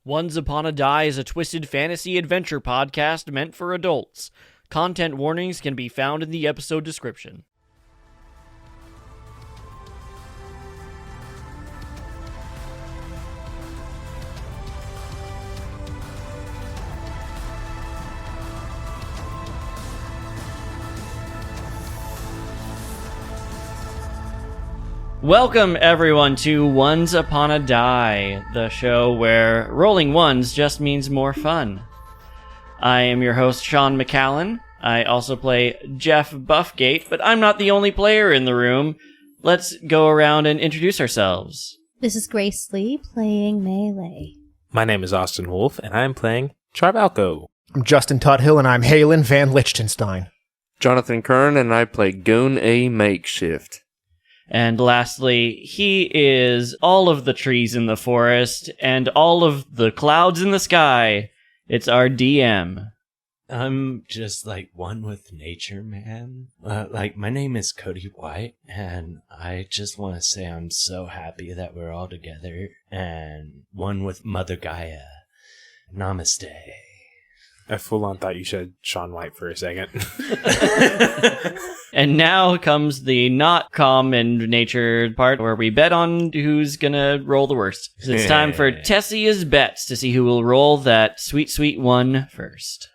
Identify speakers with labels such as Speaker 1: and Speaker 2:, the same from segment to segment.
Speaker 1: Once Upon a Die is a twisted fantasy adventure podcast meant for adults. Content warnings can be found in the episode description. Welcome, everyone, to Once Upon a Die, the show where rolling ones just means more fun. I am your host, Sean McCallan. I also play Jeff Buffgate, but I'm not the only player in the room. Let's go around and introduce ourselves.
Speaker 2: This is Grace Lee playing Melee.
Speaker 3: My name is Austin Wolf, and I'm playing Charvalco.
Speaker 4: I'm Justin Tuthill, and I'm Halen Van Lichtenstein.
Speaker 5: Jonathan Kern, and I play Goon A Makeshift.
Speaker 1: And lastly, he is all of the trees in the forest and all of the clouds in the sky. It's our DM.
Speaker 6: I'm just like one with nature, man. My name is Cody White, and I just want to say I'm so happy that we're all together and one with Mother Gaia. Namaste.
Speaker 3: I full-on thought you said Sean White for a second.
Speaker 1: And now comes the not calm and nature part where we bet on who's gonna roll the worst. So it's time for Tessia's bets to see who will roll that sweet, sweet one first.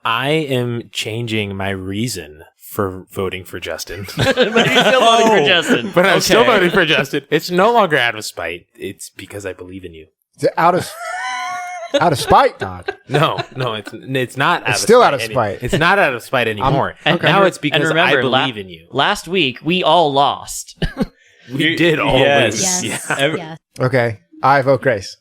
Speaker 3: I am changing my reason for voting for Justin.
Speaker 1: But he's still voting for Justin.
Speaker 3: But I'm still voting for Justin. It's no longer out of spite. It's because I believe in you.
Speaker 4: Is it out of spite, dog?
Speaker 3: No, it's not.
Speaker 4: It's still out of spite.
Speaker 3: It's not out of spite anymore. Now it's because I believe in you.
Speaker 1: Last week, we all lost.
Speaker 3: We did always.
Speaker 2: Yes.
Speaker 3: Yeah.
Speaker 2: Yes.
Speaker 4: Okay, I vote Grace.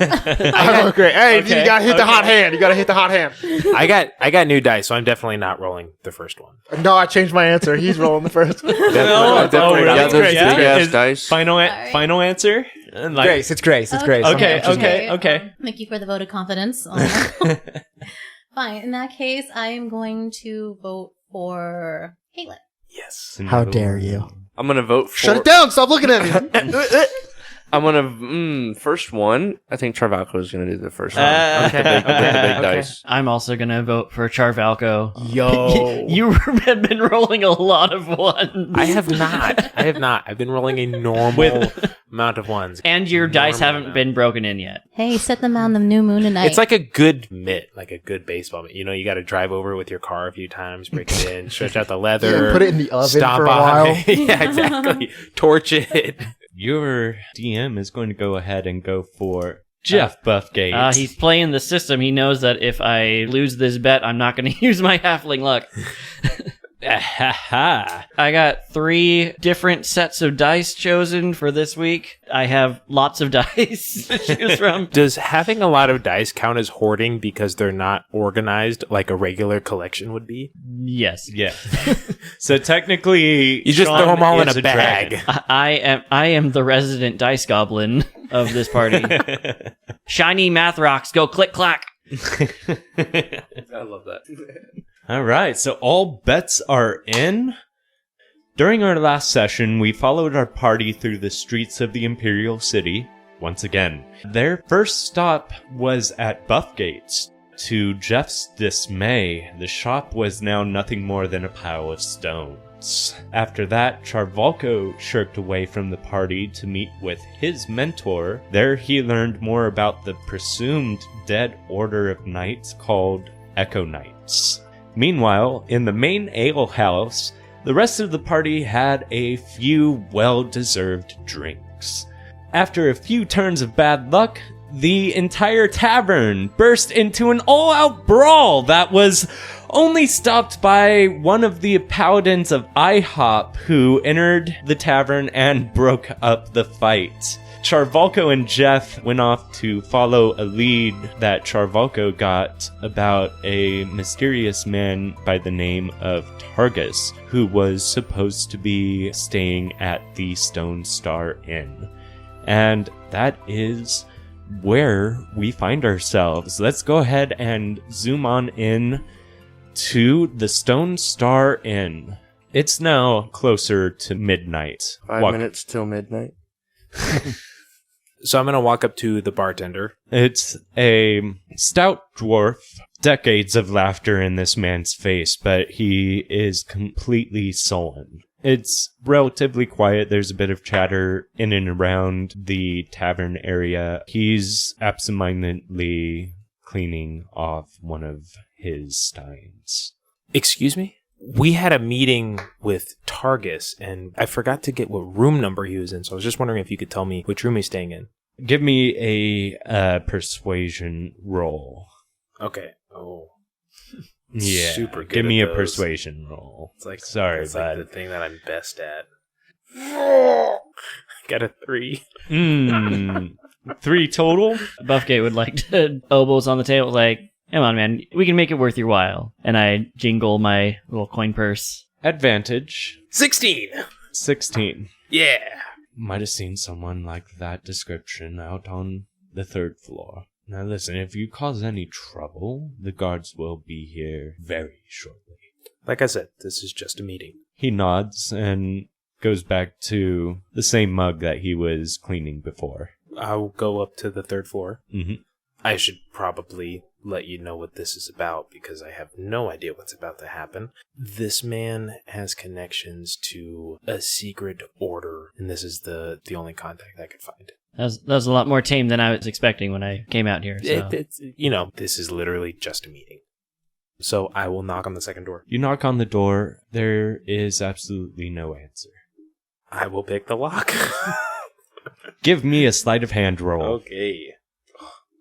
Speaker 4: I vote Grace. Hey, you gotta hit the hot hand. You gotta hit the hot hand.
Speaker 3: I got new dice, so I'm definitely not rolling the first one.
Speaker 4: No, I changed my answer. He's rolling the first.
Speaker 3: Definitely not.
Speaker 5: Those big-ass dice.
Speaker 6: Final
Speaker 2: Sorry.
Speaker 6: answer?
Speaker 4: Grace, it's Grace. It's Grace.
Speaker 6: Okay.
Speaker 2: Thank you for the vote of confidence. Fine. In that case, I am going to vote for Halen.
Speaker 3: Yes.
Speaker 4: How dare you?
Speaker 5: I'm going to vote for...
Speaker 4: Shut it down. Stop looking at me.
Speaker 5: I'm going to... first one. I think Charvalco is going to do the first one. I'm the big dice.
Speaker 1: I'm also gonna vote for Charvalco.
Speaker 4: Yo.
Speaker 1: You have been rolling a lot of ones.
Speaker 3: I have not. I've been rolling a normal amount of ones.
Speaker 1: And your dice haven't been broken in yet.
Speaker 2: Hey, set them on the new moon tonight.
Speaker 3: It's like a good mitt, like a good baseball mitt. You know, you got to drive over with your car a few times, break it in, stretch out the leather.
Speaker 4: Yeah, put it in the oven
Speaker 3: stomp
Speaker 4: for a
Speaker 3: on
Speaker 4: while.
Speaker 3: it. Yeah, exactly. Torch it.
Speaker 6: Your DM is going to go ahead and go for Jeff Buffgate.
Speaker 1: He's playing the system. He knows that if I lose this bet, I'm not going to use my halfling luck. I got 3 different sets of dice chosen for this week. I have lots of dice to choose from.
Speaker 3: Does having a lot of dice count as hoarding because they're not organized like a regular collection would be?
Speaker 1: Yes.
Speaker 6: Yeah. So technically,
Speaker 3: You just
Speaker 6: Sean
Speaker 3: throw them all in
Speaker 6: is
Speaker 3: a bag.
Speaker 6: dragon.
Speaker 1: I am the resident dice goblin of this party. Shiny math rocks go click clack.
Speaker 5: I love that.
Speaker 6: All right, so all bets are in. During our last session, we followed our party through the streets of the Imperial City once again. Their first stop was at Buffgate's. To Jeff's dismay, the shop was now nothing more than a pile of stones. After that, Charvalco shirked away from the party to meet with his mentor. There he learned more about the presumed dead order of knights called Echo Knights. Meanwhile, in the main ale house, the rest of the party had a few well-deserved drinks. After a few turns of bad luck, the entire tavern burst into an all-out brawl that was only stopped by one of the paladins of IHOP who entered the tavern and broke up the fight. Charvalco and Jeff went off to follow a lead that Charvalco got about a mysterious man by the name of Targus, who was supposed to be staying at the Stone Star Inn. And that is where we find ourselves. Let's go ahead and zoom on in to the Stone Star Inn. It's now closer to midnight.
Speaker 5: 5 minutes till midnight.
Speaker 3: So I'm going to walk up to the bartender.
Speaker 6: It's a stout dwarf. Decades of laughter in this man's face, but he is completely sullen. It's relatively quiet. There's a bit of chatter in and around the tavern area. He's absentmindedly cleaning off one of his steins.
Speaker 3: Excuse me? We had a meeting with Targus, and I forgot to get what room number he was in, so I was just wondering if you could tell me which room he's staying in.
Speaker 6: Give me a persuasion roll.
Speaker 3: Okay. Oh.
Speaker 6: Yeah.
Speaker 3: Super good.
Speaker 6: Give me
Speaker 3: at
Speaker 6: a
Speaker 3: those.
Speaker 6: persuasion roll.
Speaker 3: It's like
Speaker 6: Sorry,
Speaker 3: it's like
Speaker 6: bud.
Speaker 3: the thing that I'm best at. Got a 3.
Speaker 6: 3 total?
Speaker 1: Buffgate would like to elbows on the table, like, come on, man, we can make it worth your while. And I jingle my little coin purse.
Speaker 6: Advantage.
Speaker 3: 16.
Speaker 6: 16.
Speaker 3: Yeah.
Speaker 6: Might have seen someone like that description out on the 3rd floor. Now listen, if you cause any trouble, the guards will be here very shortly.
Speaker 3: Like I said, this is just a meeting.
Speaker 6: He nods and goes back to the same mug that he was cleaning before.
Speaker 3: I'll go up to the 3rd floor.
Speaker 6: Mm-hmm.
Speaker 3: I should probably let you know what this is about because I have no idea what's about to happen. This man has connections to a secret order, and this is the only contact I could find.
Speaker 1: That was a lot more tame than I was expecting when I came out here. So.
Speaker 3: It's this is literally just a meeting. So I will knock on the 2nd door.
Speaker 6: You knock on the door. There is absolutely no answer.
Speaker 3: I will pick the lock.
Speaker 6: Give me a sleight of hand roll.
Speaker 3: Okay.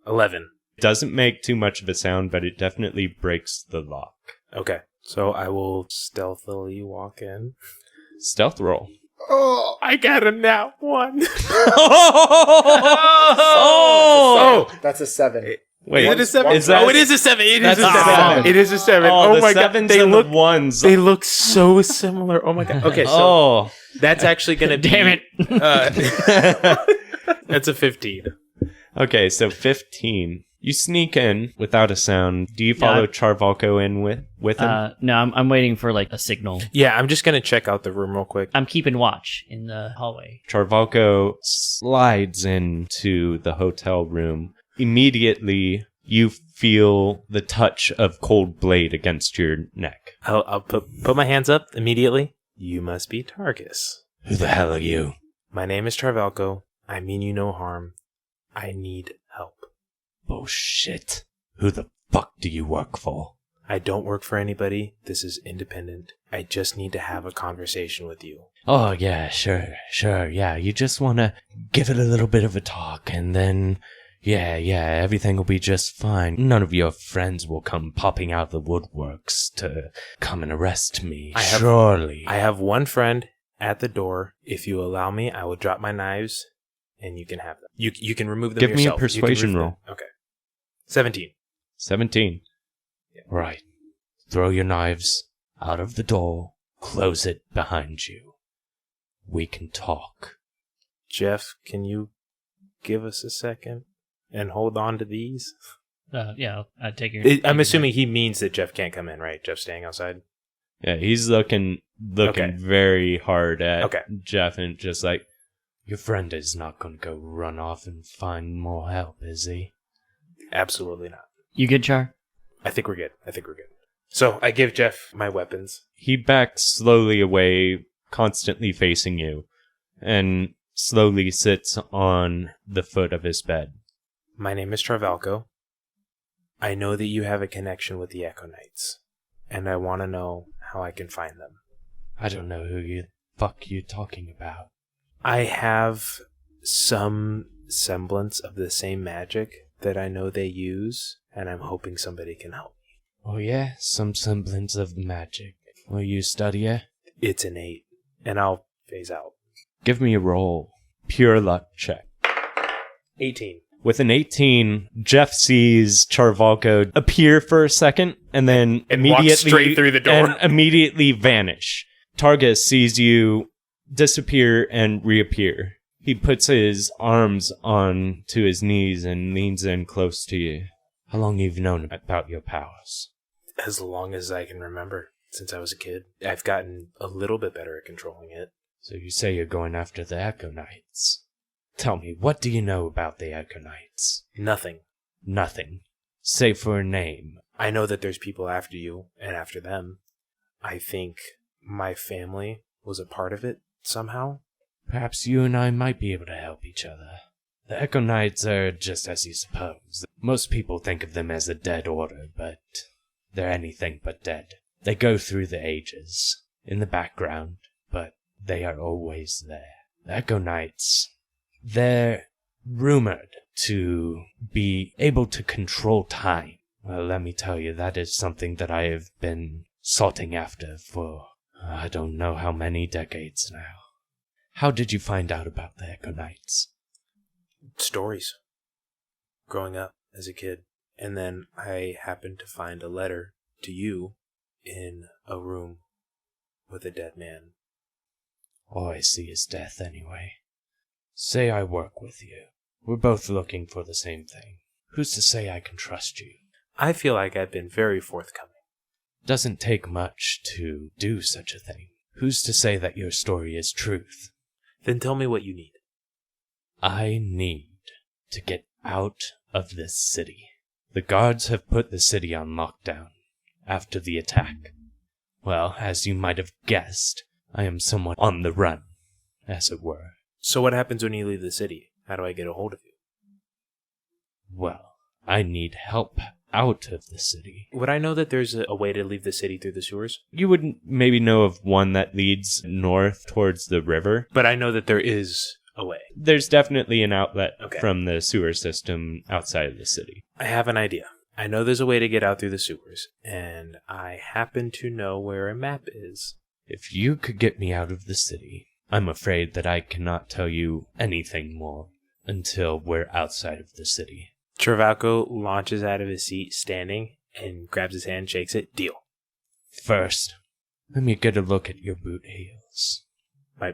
Speaker 3: 11.
Speaker 6: Doesn't make too much of a sound, but it definitely breaks the lock.
Speaker 3: Okay. So I will stealthily walk in.
Speaker 6: Stealth roll.
Speaker 3: Oh, I got a nat 1.
Speaker 4: Oh, that's a 7.
Speaker 6: Wait,
Speaker 3: is it a 7?
Speaker 6: is that-
Speaker 3: Oh, it is a 7. It is
Speaker 6: That's
Speaker 3: a
Speaker 6: a
Speaker 3: 7.
Speaker 6: seven.
Speaker 3: It is a 7.
Speaker 6: Oh,
Speaker 3: Oh
Speaker 6: the
Speaker 3: my god.
Speaker 6: sevens and the ones.
Speaker 3: They look so similar. Oh my god. Okay, so
Speaker 6: Oh,
Speaker 3: that's actually going to be...
Speaker 1: Damn it.
Speaker 3: That's a 15.
Speaker 6: okay. So 15. You sneak in without a sound. Do you follow Charvalko in with him?
Speaker 1: No, I'm waiting for like a signal.
Speaker 3: Yeah, I'm just going to check out the room real quick.
Speaker 1: I'm keeping watch in the hallway.
Speaker 6: Charvalko slides into the hotel room. Immediately, you feel the touch of cold blade against your neck.
Speaker 3: I'll put my hands up immediately. You must be Targus.
Speaker 6: Who the hell are you?
Speaker 3: My name is Travalco. I mean you no harm. I need help.
Speaker 6: Bullshit. Who the fuck do you work for?
Speaker 3: I don't work for anybody. This is independent. I just need to have a conversation with you.
Speaker 6: Oh, yeah, sure, yeah. You just want to give it a little bit of a talk, and then, yeah, everything will be just fine. None of your friends will come popping out of the woodworks to come and arrest me, surely.
Speaker 3: I have one friend at the door. If you allow me, I will drop my knives, and you can have them. You can remove them
Speaker 6: Give me a
Speaker 3: yourself. You can
Speaker 6: persuasion
Speaker 3: remove
Speaker 6: roll.
Speaker 3: them. Okay. 17.
Speaker 6: 17.
Speaker 3: Yeah.
Speaker 6: Right. Throw your knives out of the door. Close it behind you. We can talk.
Speaker 3: Jeff, can you give us a second and hold on to these?
Speaker 1: Yeah, I'd take your.
Speaker 3: I'm assuming he means that Jeff can't come in, right? Jeff's staying outside?
Speaker 6: Yeah, he's looking
Speaker 3: Okay.
Speaker 6: very hard at
Speaker 3: Okay.
Speaker 6: Jeff and just like, your friend is not going to go run off and find more help, is he?
Speaker 3: Absolutely not.
Speaker 1: You good, Char?
Speaker 3: I think we're good. So I give Jeff my weapons.
Speaker 6: He backs slowly away, constantly facing you, and slowly sits on the foot of his bed.
Speaker 3: My name is Travalco. I know that you have a connection with the Echo Knights, and I want to know how I can find them.
Speaker 6: I don't know who you fuck you're talking about.
Speaker 3: I have some semblance of the same magic that I know they use, and I'm hoping somebody can help me.
Speaker 6: Oh yeah, some semblance of magic. Will you study it?
Speaker 3: It's an 8, and I'll phase out.
Speaker 6: Give me a roll. Pure luck check.
Speaker 3: 18.
Speaker 6: With an 18, Jeff sees Charvalko appear for a second and then
Speaker 3: And walk
Speaker 6: immediately
Speaker 3: straight through the door.
Speaker 6: and immediately vanish. Targus sees you disappear and reappear. He puts his arms on to his knees and leans in close to you. How long have you known about your powers?
Speaker 3: As long as I can remember, since I was a kid. I've gotten a little bit better at controlling it.
Speaker 6: So you say you're going after the Echo Knights. Tell me, what do you know about the Echo Knights?
Speaker 3: Nothing.
Speaker 6: Nothing. Save for a name.
Speaker 3: I know that there's people after you and after them. I think my family was a part of it somehow.
Speaker 6: Perhaps you and I might be able to help each other. The Echo Knights are just as you suppose. Most people think of them as a dead order, but they're anything but dead. They go through the ages, in the background, but they are always there. The Echo Knights, they're rumored to be able to control time. Well, let me tell you, that is something that I have been sought after for I don't know how many decades now. How did you find out about the Echo Knights?
Speaker 3: Stories. Growing up as a kid. And then I happened to find a letter to you in a room with a dead man.
Speaker 6: All I see is death anyway. Say I work with you. We're both looking for the same thing. Who's to say I can trust you?
Speaker 3: I feel like I've been very forthcoming.
Speaker 6: Doesn't take much to do such a thing. Who's to say that your story is truth?
Speaker 3: Then tell me what you need.
Speaker 6: I need to get out of this city. The guards have put the city on lockdown after the attack. Well, as you might have guessed, I am somewhat on the run, as it were.
Speaker 3: So what happens when you leave the city? How do I get a hold of you?
Speaker 6: Well, I need help out of the city.
Speaker 3: Would I know that there's a way to leave the city through the sewers?
Speaker 6: You would maybe know of one that leads north towards the river.
Speaker 3: But I know that there is a way.
Speaker 6: There's definitely an outlet
Speaker 3: Okay.
Speaker 6: from the sewer system outside of the city.
Speaker 3: I have an idea. I know there's a way to get out through the sewers, and I happen to know where a map is.
Speaker 6: If you could get me out of the city, I'm afraid that I cannot tell you anything more until we're outside of the city.
Speaker 3: Travalco launches out of his seat, standing, and grabs his hand, shakes it. Deal.
Speaker 6: First, let me get a look at your boot heels.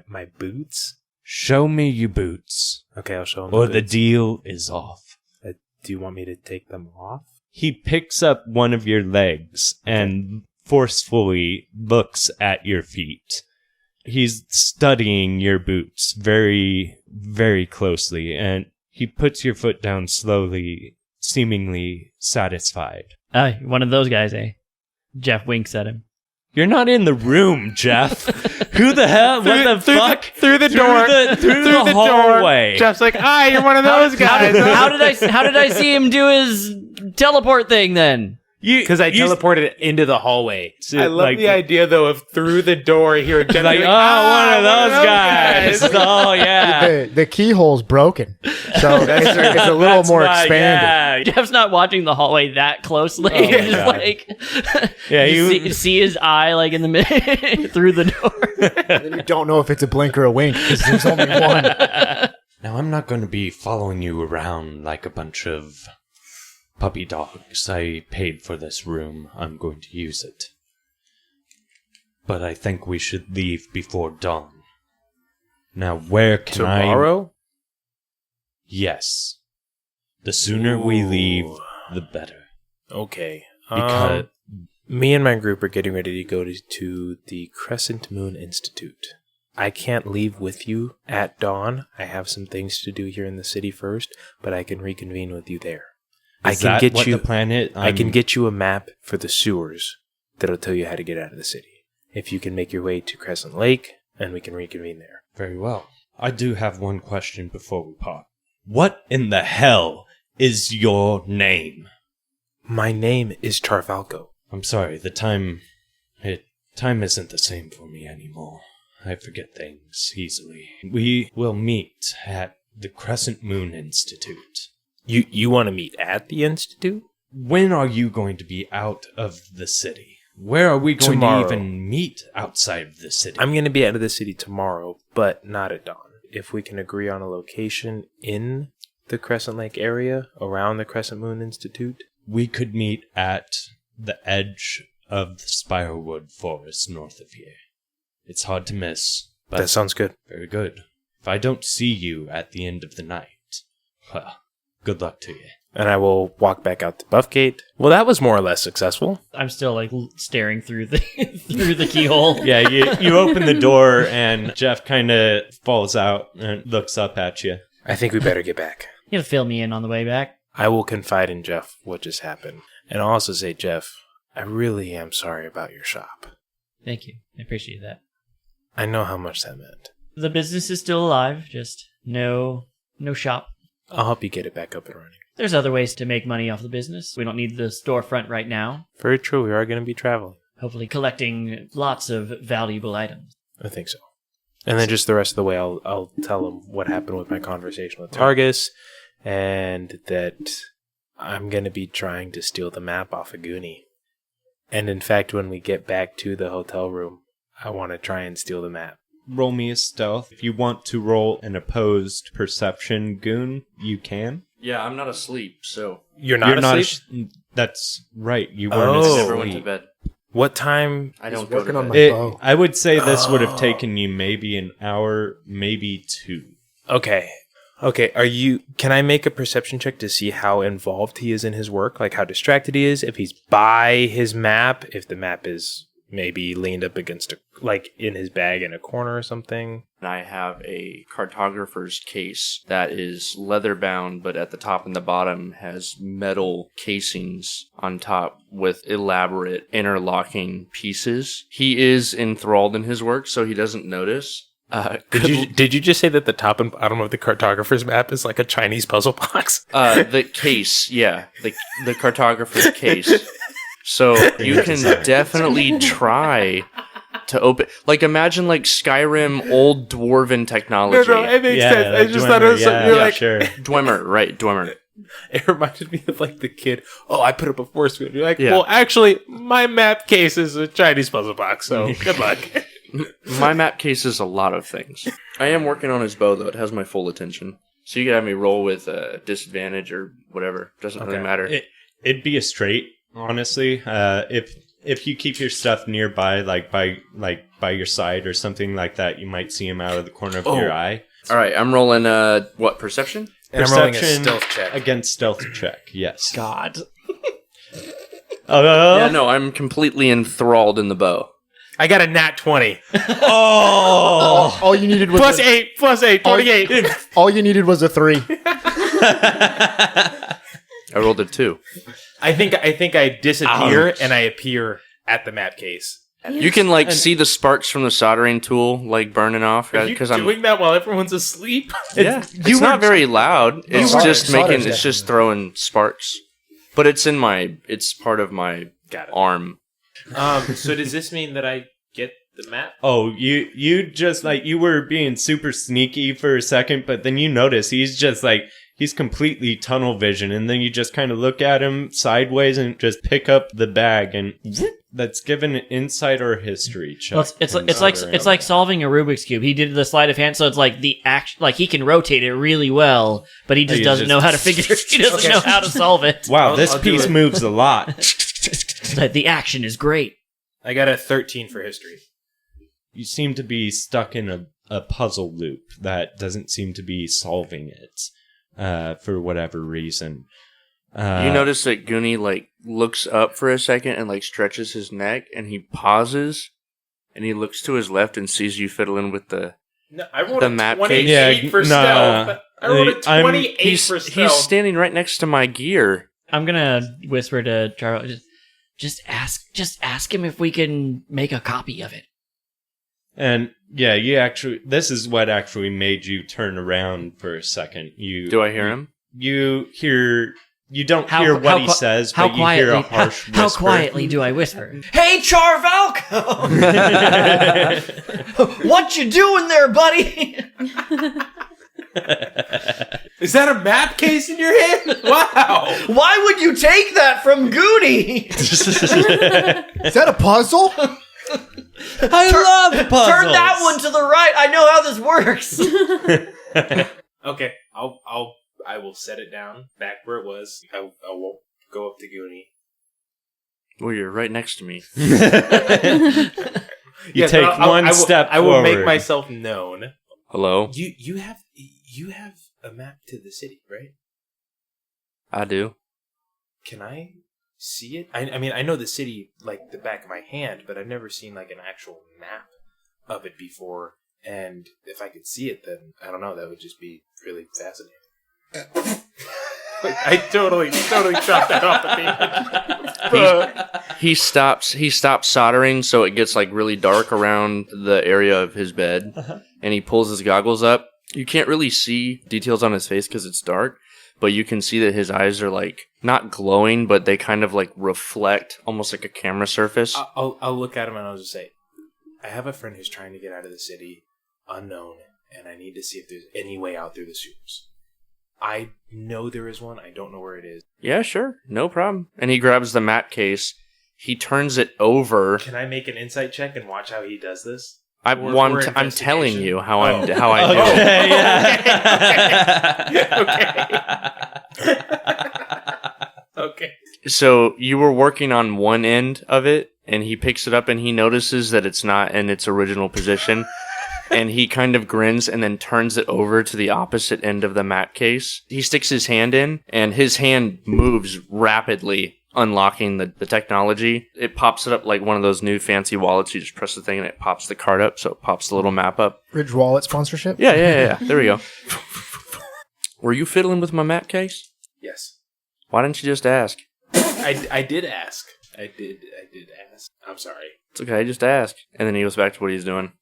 Speaker 3: My boots?
Speaker 6: Show me your boots,
Speaker 3: Okay, I'll show him.
Speaker 6: or
Speaker 3: the
Speaker 6: the
Speaker 3: boots.
Speaker 6: deal is off.
Speaker 3: Do you want me to take them off?
Speaker 6: He picks up one of your legs and forcefully looks at your feet. He's studying your boots very, very closely, and he puts your foot down slowly, seemingly satisfied.
Speaker 1: One of those guys, eh? Jeff winks at him.
Speaker 6: You're not in the room, Jeff. Who the hell? What the fuck?
Speaker 4: Through the door.
Speaker 6: Through the hallway.
Speaker 4: Jeff's like, you're one of those guys.
Speaker 1: How did I see him do his teleport thing then?
Speaker 3: Because I teleported into the hallway.
Speaker 6: to,
Speaker 4: I love
Speaker 6: like,
Speaker 4: the idea, though, of through the door here. Jeff
Speaker 6: like,
Speaker 4: being
Speaker 6: one of those guys. Oh, yeah.
Speaker 4: The keyhole's broken, so it's a little
Speaker 6: That's
Speaker 4: more
Speaker 6: why,
Speaker 4: expanded.
Speaker 6: yeah.
Speaker 1: Jeff's not watching the hallway that closely.
Speaker 6: Oh, my
Speaker 1: Just
Speaker 6: God.
Speaker 1: like,
Speaker 6: Yeah,
Speaker 1: you see his eye like in the mid through the door.
Speaker 4: And then you don't know if it's a blink or a wink because there's only one.
Speaker 6: Now, I'm not going to be following you around like a bunch of puppy dogs. I paid for this room. I'm going to use it. But I think we should leave before dawn. Now, where can
Speaker 3: Tomorrow?
Speaker 6: Yes. The sooner we leave, the better.
Speaker 3: Okay.
Speaker 6: Because
Speaker 3: Me and my group are getting ready to go to the Crescent Moon Institute. I can't leave with you at dawn. I have some things to do here in the city first, but I can reconvene with you there.
Speaker 6: is that what the plan is?
Speaker 3: I can get you a map for the sewers that'll tell you how to get out of the city. If you can make your way to Crescent Lake, and we can reconvene there.
Speaker 6: Very well. I do have one question before we part. What in the hell is your name?
Speaker 3: My name is Charvalco.
Speaker 6: I'm sorry, time isn't the same for me anymore. I forget things easily. We will meet at the Crescent Moon Institute.
Speaker 3: You want to meet at the Institute?
Speaker 6: When are you going to be out of the city? Where are we going
Speaker 3: Tomorrow.
Speaker 6: to even meet outside of the city?
Speaker 3: I'm going to be out of the city tomorrow, but not at dawn. If we can agree on a location in the Crescent Lake area, around the Crescent Moon Institute.
Speaker 6: We could meet at the edge of the Spirewood Forest north of here. It's hard to miss, but
Speaker 3: That sounds good.
Speaker 6: very good. If I don't see you at the end of the night, well, good luck to you.
Speaker 3: And I will walk back out to Buffgate. Well, that was more or less successful.
Speaker 1: I'm still like staring through the through the keyhole.
Speaker 6: Yeah, you open the door and Jeff kind of falls out and looks up at you.
Speaker 3: I think we better get back.
Speaker 1: You'll fill me in on the way back.
Speaker 3: I will confide in Jeff what just happened. And I'll also say, Jeff, I really am sorry about your shop.
Speaker 1: Thank you. I appreciate that.
Speaker 3: I know how much that meant.
Speaker 1: The business is still alive, just no shop.
Speaker 3: I'll help you get it back up and running.
Speaker 1: There's other ways to make money off the business. We don't need the storefront right now.
Speaker 3: Very true. We are going to be traveling.
Speaker 1: Hopefully collecting lots of valuable items.
Speaker 3: I think so. And then just the rest of the way, I'll tell him what happened with my conversation with Targus, and that I'm going to be trying to steal the map off of Goonie. And in fact, when we get back to the hotel room, I want to try and steal the map.
Speaker 6: Roll me a stealth. If you want to roll an opposed perception goon, you can.
Speaker 5: Yeah, I'm not asleep, so
Speaker 3: You're not asleep?
Speaker 6: That's right. You weren't
Speaker 3: Oh.
Speaker 6: asleep.
Speaker 5: I never went to bed.
Speaker 3: What time?
Speaker 5: I don't
Speaker 4: He's
Speaker 5: go
Speaker 4: working
Speaker 5: to
Speaker 4: on
Speaker 5: bed.
Speaker 4: my bow.
Speaker 6: I would say this would have taken you maybe an hour, maybe 2.
Speaker 3: Okay. Can I make a perception check to see how involved he is in his work? Like how distracted he is? If he's by his map, if the map is maybe leaned up against like in his bag in a corner or something.
Speaker 5: And I have a cartographer's case that is leather bound, but at the top and the bottom has metal casings on top with elaborate interlocking pieces. He is enthralled in his work, so he doesn't notice.
Speaker 3: Did you just say that the top and bottom of the cartographer's map is like a Chinese puzzle box?
Speaker 5: The case, yeah, the cartographer's case. So you can definitely try to open. Like imagine like Skyrim old dwarven technology.
Speaker 3: No, it makes sense. I just thought it was something like
Speaker 6: sure.
Speaker 5: Dwemer, right? Dwemer.
Speaker 3: It reminded me of like the kid. Oh, I put up a force field. You're like,
Speaker 5: Yeah.
Speaker 3: well, actually, my map case is a Chinese puzzle box. So good luck.
Speaker 5: My map case is a lot of things. I am working on his bow though. It has my full attention. So you can have me roll with disadvantage or whatever. Doesn't really matter.
Speaker 6: It'd be a straight, honestly. If you keep your stuff nearby, like by your side or something like that, you might see him out of the corner of your eye.
Speaker 5: All right, I'm rolling. What perception?
Speaker 3: And I'm rolling a
Speaker 6: Perception
Speaker 3: stealth check.
Speaker 6: against stealth check. Yes.
Speaker 1: God.
Speaker 5: Yeah, no, I'm completely enthralled in the bow.
Speaker 3: I got a nat 20.
Speaker 6: Oh.
Speaker 4: All you needed was
Speaker 3: Plus 8, 28.
Speaker 4: all you needed was a 3.
Speaker 5: I rolled a 2.
Speaker 3: I think I disappear and I appear at the map case.
Speaker 5: You can like see the sparks from the soldering tool like burning off
Speaker 3: Are you
Speaker 5: because I'm.
Speaker 3: doing that while everyone's asleep?
Speaker 5: Yeah, it's not very loud. It's
Speaker 4: solder-
Speaker 5: just making.
Speaker 4: solder's
Speaker 5: It's
Speaker 4: that.
Speaker 5: just throwing sparks, but it's in my. It's part of my
Speaker 3: Got it.
Speaker 5: arm.
Speaker 3: So does this mean that I get the map?
Speaker 6: Oh, you just like you were being super sneaky for a second, but then you notice he's just like he's completely tunnel vision, and then you just kind of look at him sideways and just pick up the bag, and that's given an insight or history check.
Speaker 1: Well, it's like solving a Rubik's cube. He did the sleight of hand, so it's like the act, like he can rotate it really well, but he just
Speaker 6: he
Speaker 1: doesn't
Speaker 6: just-
Speaker 1: know how to figure. He doesn't know how to solve it.
Speaker 6: Wow, this
Speaker 3: I'll do
Speaker 6: piece
Speaker 3: it.
Speaker 6: moves a lot.
Speaker 1: The action is great.
Speaker 3: I got a 13 for history.
Speaker 6: You seem to be stuck in a puzzle loop that doesn't seem to be solving it for whatever reason.
Speaker 5: You notice that Goonie like looks up for a second and like stretches his neck, and he pauses, and he looks to his left and sees you fiddling with the.
Speaker 3: No, I rolled
Speaker 5: The
Speaker 3: a
Speaker 5: map
Speaker 3: 28
Speaker 6: case?
Speaker 3: for
Speaker 6: Yeah,
Speaker 3: stealth. I rolled a
Speaker 6: I'm-
Speaker 3: 28 for stealth.
Speaker 5: He's standing right next to my gear.
Speaker 1: I'm gonna whisper to Charles. Just ask him if we can make a copy of it.
Speaker 6: And yeah, this is what actually made you turn around for a second.
Speaker 5: Do I hear him?
Speaker 6: You don't hear what he says, but you hear a harsh whisper.
Speaker 1: How quietly do I whisper? Hey, Charvalco! What you doing there, buddy?
Speaker 3: Is that a map case in your hand? Wow.
Speaker 1: Why would you take that from Goonie?
Speaker 4: Is that a puzzle?
Speaker 6: I love puzzles.
Speaker 1: Turn that one to the right. I know how this works.
Speaker 3: Okay, I will set it down back where it was. I won't go up to Goonie.
Speaker 5: Well, you're right next to me.
Speaker 6: You take one step
Speaker 3: I will
Speaker 6: forward.
Speaker 3: make myself known.
Speaker 5: Hello?
Speaker 3: You have a map to the city, right?
Speaker 5: I do.
Speaker 3: Can I see it? I mean, I know the city like the back of my hand, but I've never seen like an actual map of it before. And if I could see it, then I don't know. That would just be really fascinating. I totally chopped that off at the end.
Speaker 5: He stops soldering, so it gets like really dark around the area of his bed, and he pulls his goggles up. You can't really see details on his face because it's dark, but you can see that his eyes are like not glowing, but they kind of like reflect almost like a camera surface.
Speaker 3: I'll look at him and I'll just say, I have a friend who's trying to get out of the city, unknown, and I need to see if there's any way out through the sewers. I know there is one. I don't know where it is.
Speaker 5: Yeah, sure. No problem. And he grabs the map case. He turns it over.
Speaker 3: Can I make an insight check and watch how he does this?
Speaker 5: I'm telling you how I do it.
Speaker 3: Okay.
Speaker 5: So you were working on one end of it, and he picks it up and he notices that it's not in its original position. And he kind of grins and then turns it over to the opposite end of the map case. He sticks his hand in, and his hand moves rapidly, unlocking the technology. It pops it up like one of those new fancy wallets. You just press the thing and it pops the card up, so it pops the little map up.
Speaker 4: Bridge Wallet sponsorship?
Speaker 5: Yeah. There we go. Were you fiddling with my map case?
Speaker 3: Yes.
Speaker 5: Why didn't you just ask?
Speaker 3: I did ask. I did ask. I'm sorry.
Speaker 5: It's okay, just ask. And then he goes back to what he's doing.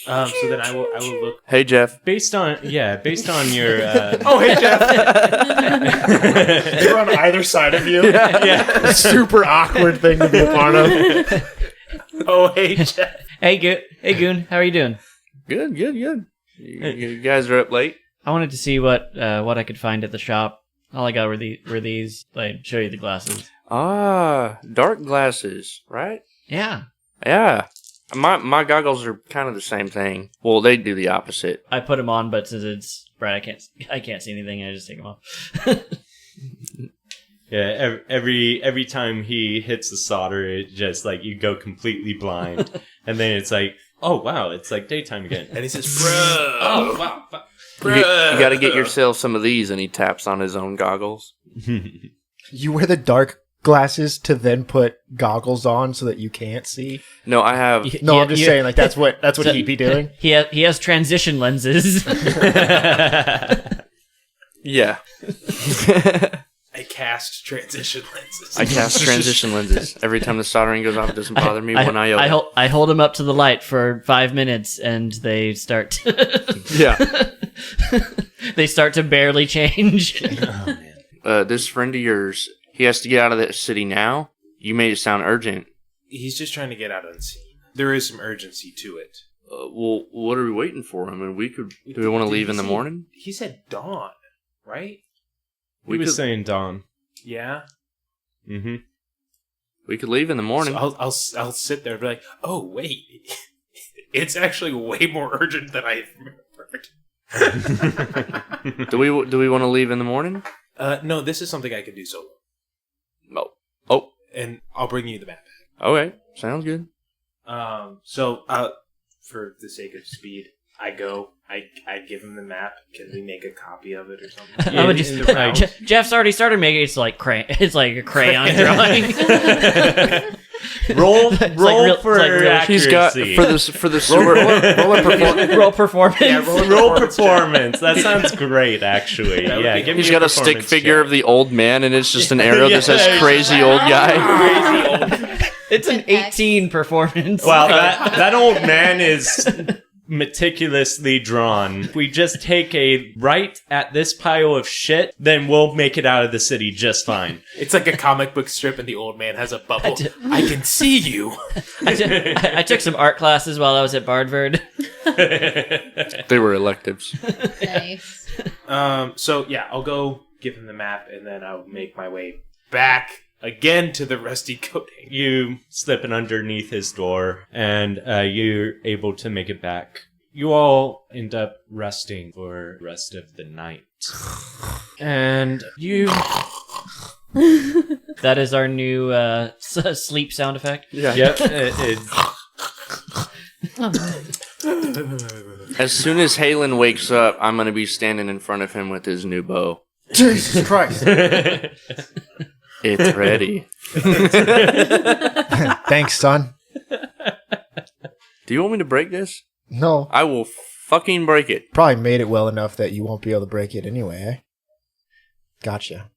Speaker 3: So then I will look.
Speaker 5: Hey, Jeff.
Speaker 6: Based on your
Speaker 3: Oh, hey, Jeff.
Speaker 4: They were on either side of you.
Speaker 6: yeah.
Speaker 4: Super awkward thing to be a part of.
Speaker 3: Oh, hey, Jeff.
Speaker 1: Hey, Goon, how are you doing?
Speaker 5: Good. You guys are up late?
Speaker 1: I wanted to see what I could find at the shop. All I got were these. Like, show you the glasses.
Speaker 5: Ah, dark glasses, right?
Speaker 1: Yeah.
Speaker 5: Yeah. My goggles are kind of the same thing. Well, they do the opposite.
Speaker 1: I put them on, but since it's bright, I can't see anything. I just take them off.
Speaker 6: Yeah, every time he hits the solder, it just like you go completely blind, and then it's like, oh wow, it's like daytime again.
Speaker 3: And he says, "Bro, oh wow,
Speaker 5: You got to get yourself some of these," and he taps on his own goggles.
Speaker 4: You wear the dark glasses to then put goggles on so that you can't see?
Speaker 5: No, I have.
Speaker 4: No, I'm just saying, like that's what he'd be doing.
Speaker 1: He has transition lenses.
Speaker 5: Yeah.
Speaker 3: I cast transition lenses.
Speaker 5: I cast transition lenses. Every time the soldering goes off, it doesn't bother me one iota.
Speaker 1: I hold them up to the light for 5 minutes, and they start.
Speaker 5: Yeah.
Speaker 1: They start to barely change.
Speaker 4: Oh man.
Speaker 5: This friend of yours, he has to get out of the city now. You made it sound urgent.
Speaker 3: He's just trying to get out unseen. There is some urgency to it.
Speaker 5: Well, what are we waiting for? I mean, do we want to leave in the morning?
Speaker 3: He said dawn, right?
Speaker 6: He was saying dawn.
Speaker 3: Yeah.
Speaker 6: Mm-hmm.
Speaker 5: We could leave in the morning.
Speaker 3: So I'll sit there and be like, oh wait, it's actually way more urgent than I remembered.
Speaker 5: Do we want to leave in the morning?
Speaker 3: No, this is something I can do solo.
Speaker 5: Oh.
Speaker 3: And I'll bring you the map.
Speaker 5: Okay. Sounds good.
Speaker 3: So for the sake of speed, I give him the map. Can we make a copy of it or something?
Speaker 1: I would just, Jeff's already started making it. It's like a crayon drawing.
Speaker 6: Roll for accuracy.
Speaker 5: He's got for the sewer.
Speaker 1: roll performance.
Speaker 3: Yeah,
Speaker 6: roll performance. That sounds great, actually. Yeah, give me
Speaker 5: He's got a stick figure of the old man, and it's just an arrow that says "crazy old guy."
Speaker 1: It's an 18 performance.
Speaker 6: Wow, that old man is meticulously drawn. If we just take a right at this pile of shit, then we'll make it out of the city just fine.
Speaker 3: It's like a comic book strip, and the old man has a bubble. I can see you.
Speaker 1: I took some art classes while I was at Bardford.
Speaker 5: They were electives.
Speaker 2: Nice.
Speaker 3: So yeah, I'll go give him the map, and then I'll make my way back again to the rusty coating.
Speaker 6: You slip it underneath his door, and you're able to make it back. You all end up resting for the rest of the night. And you...
Speaker 1: That is our new sleep sound effect.
Speaker 5: Yeah.
Speaker 6: Yep.
Speaker 5: As soon as Halen wakes up, I'm going to be standing in front of him with his new bow.
Speaker 4: Jesus Christ.
Speaker 5: It's ready.
Speaker 4: Thanks, son.
Speaker 5: Do you want me to break this?
Speaker 4: No.
Speaker 5: I will fucking break it.
Speaker 4: Probably made it well enough that you won't be able to break it anyway, eh? Gotcha.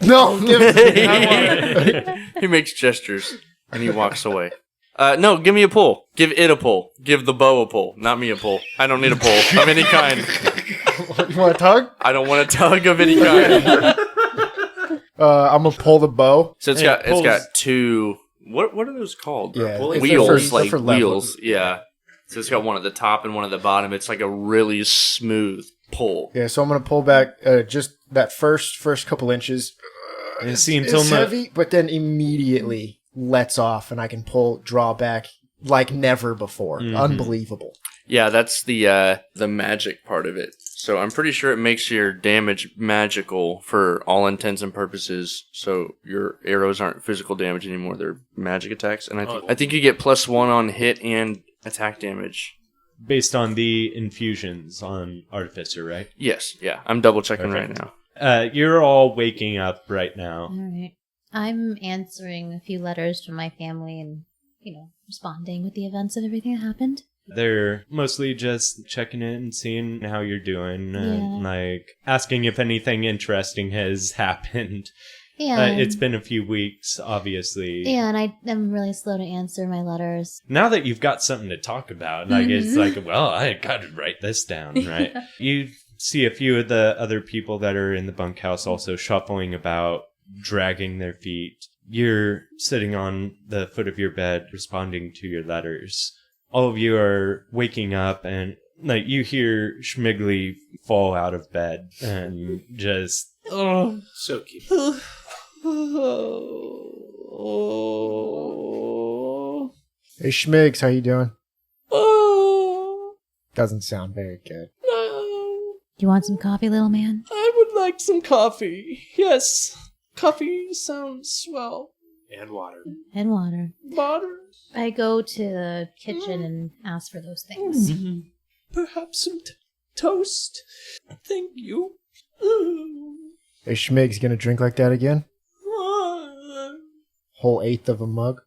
Speaker 4: No! Give it to me. I want it.
Speaker 5: He makes gestures, and he walks away. No, give me a pull. Give it a pull. Give the bow a pull. Not me a pull. I don't need a pull of any kind.
Speaker 4: You want a tug?
Speaker 5: I don't want a tug of any kind.
Speaker 4: I'm gonna pull the bow.
Speaker 5: So it's got two. What are those called?
Speaker 4: Yeah,
Speaker 5: Wheels,
Speaker 4: they're for level.
Speaker 5: wheels. Yeah. So it's got one at the top and one at the bottom. It's like a really smooth pull.
Speaker 4: Yeah, so I'm gonna pull back just that first couple inches.
Speaker 6: It seems
Speaker 4: It's
Speaker 6: almost
Speaker 4: heavy, but then immediately lets off, and I can draw back like never before.
Speaker 6: Mhm.
Speaker 4: Unbelievable.
Speaker 5: Yeah, that's the magic part of it. So I'm pretty sure it makes your damage magical for all intents and purposes. So your arrows aren't physical damage anymore; they're magic attacks. And I think you get +1 on hit and attack damage.
Speaker 6: based on the infusions on Artificer, right?
Speaker 5: Yes, yeah. I'm double checking right now.
Speaker 6: You're all waking up right now.
Speaker 2: All right. I'm answering a few letters from my family and, responding with the events of everything that happened.
Speaker 6: They're mostly just checking in, seeing how you're doing, and
Speaker 2: Yeah.
Speaker 6: asking if anything interesting has happened.
Speaker 2: Yeah.
Speaker 6: It's been a few weeks, obviously.
Speaker 2: Yeah, and I'm really slow to answer my letters.
Speaker 6: Now that you've got something to talk about, it's like, well, I got to write this down, right? You see a few of the other people that are in the bunkhouse also shuffling about, dragging their feet. You're sitting on the foot of your bed, responding to your letters. All of you are waking up, and you hear Schmigley fall out of bed and just,
Speaker 3: So cute.
Speaker 4: Hey, Schmigs, how you doing? Doesn't sound very good.
Speaker 2: You want some coffee, little man?
Speaker 7: I would like some coffee. Yes. Coffee sounds swell.
Speaker 3: And water.
Speaker 2: And water.
Speaker 7: Water?
Speaker 2: I go to the kitchen and ask for those things.
Speaker 7: Perhaps some toast? Thank you.
Speaker 4: Hey, Schmigs, gonna drink like that again? Whole 1/8 of a mug?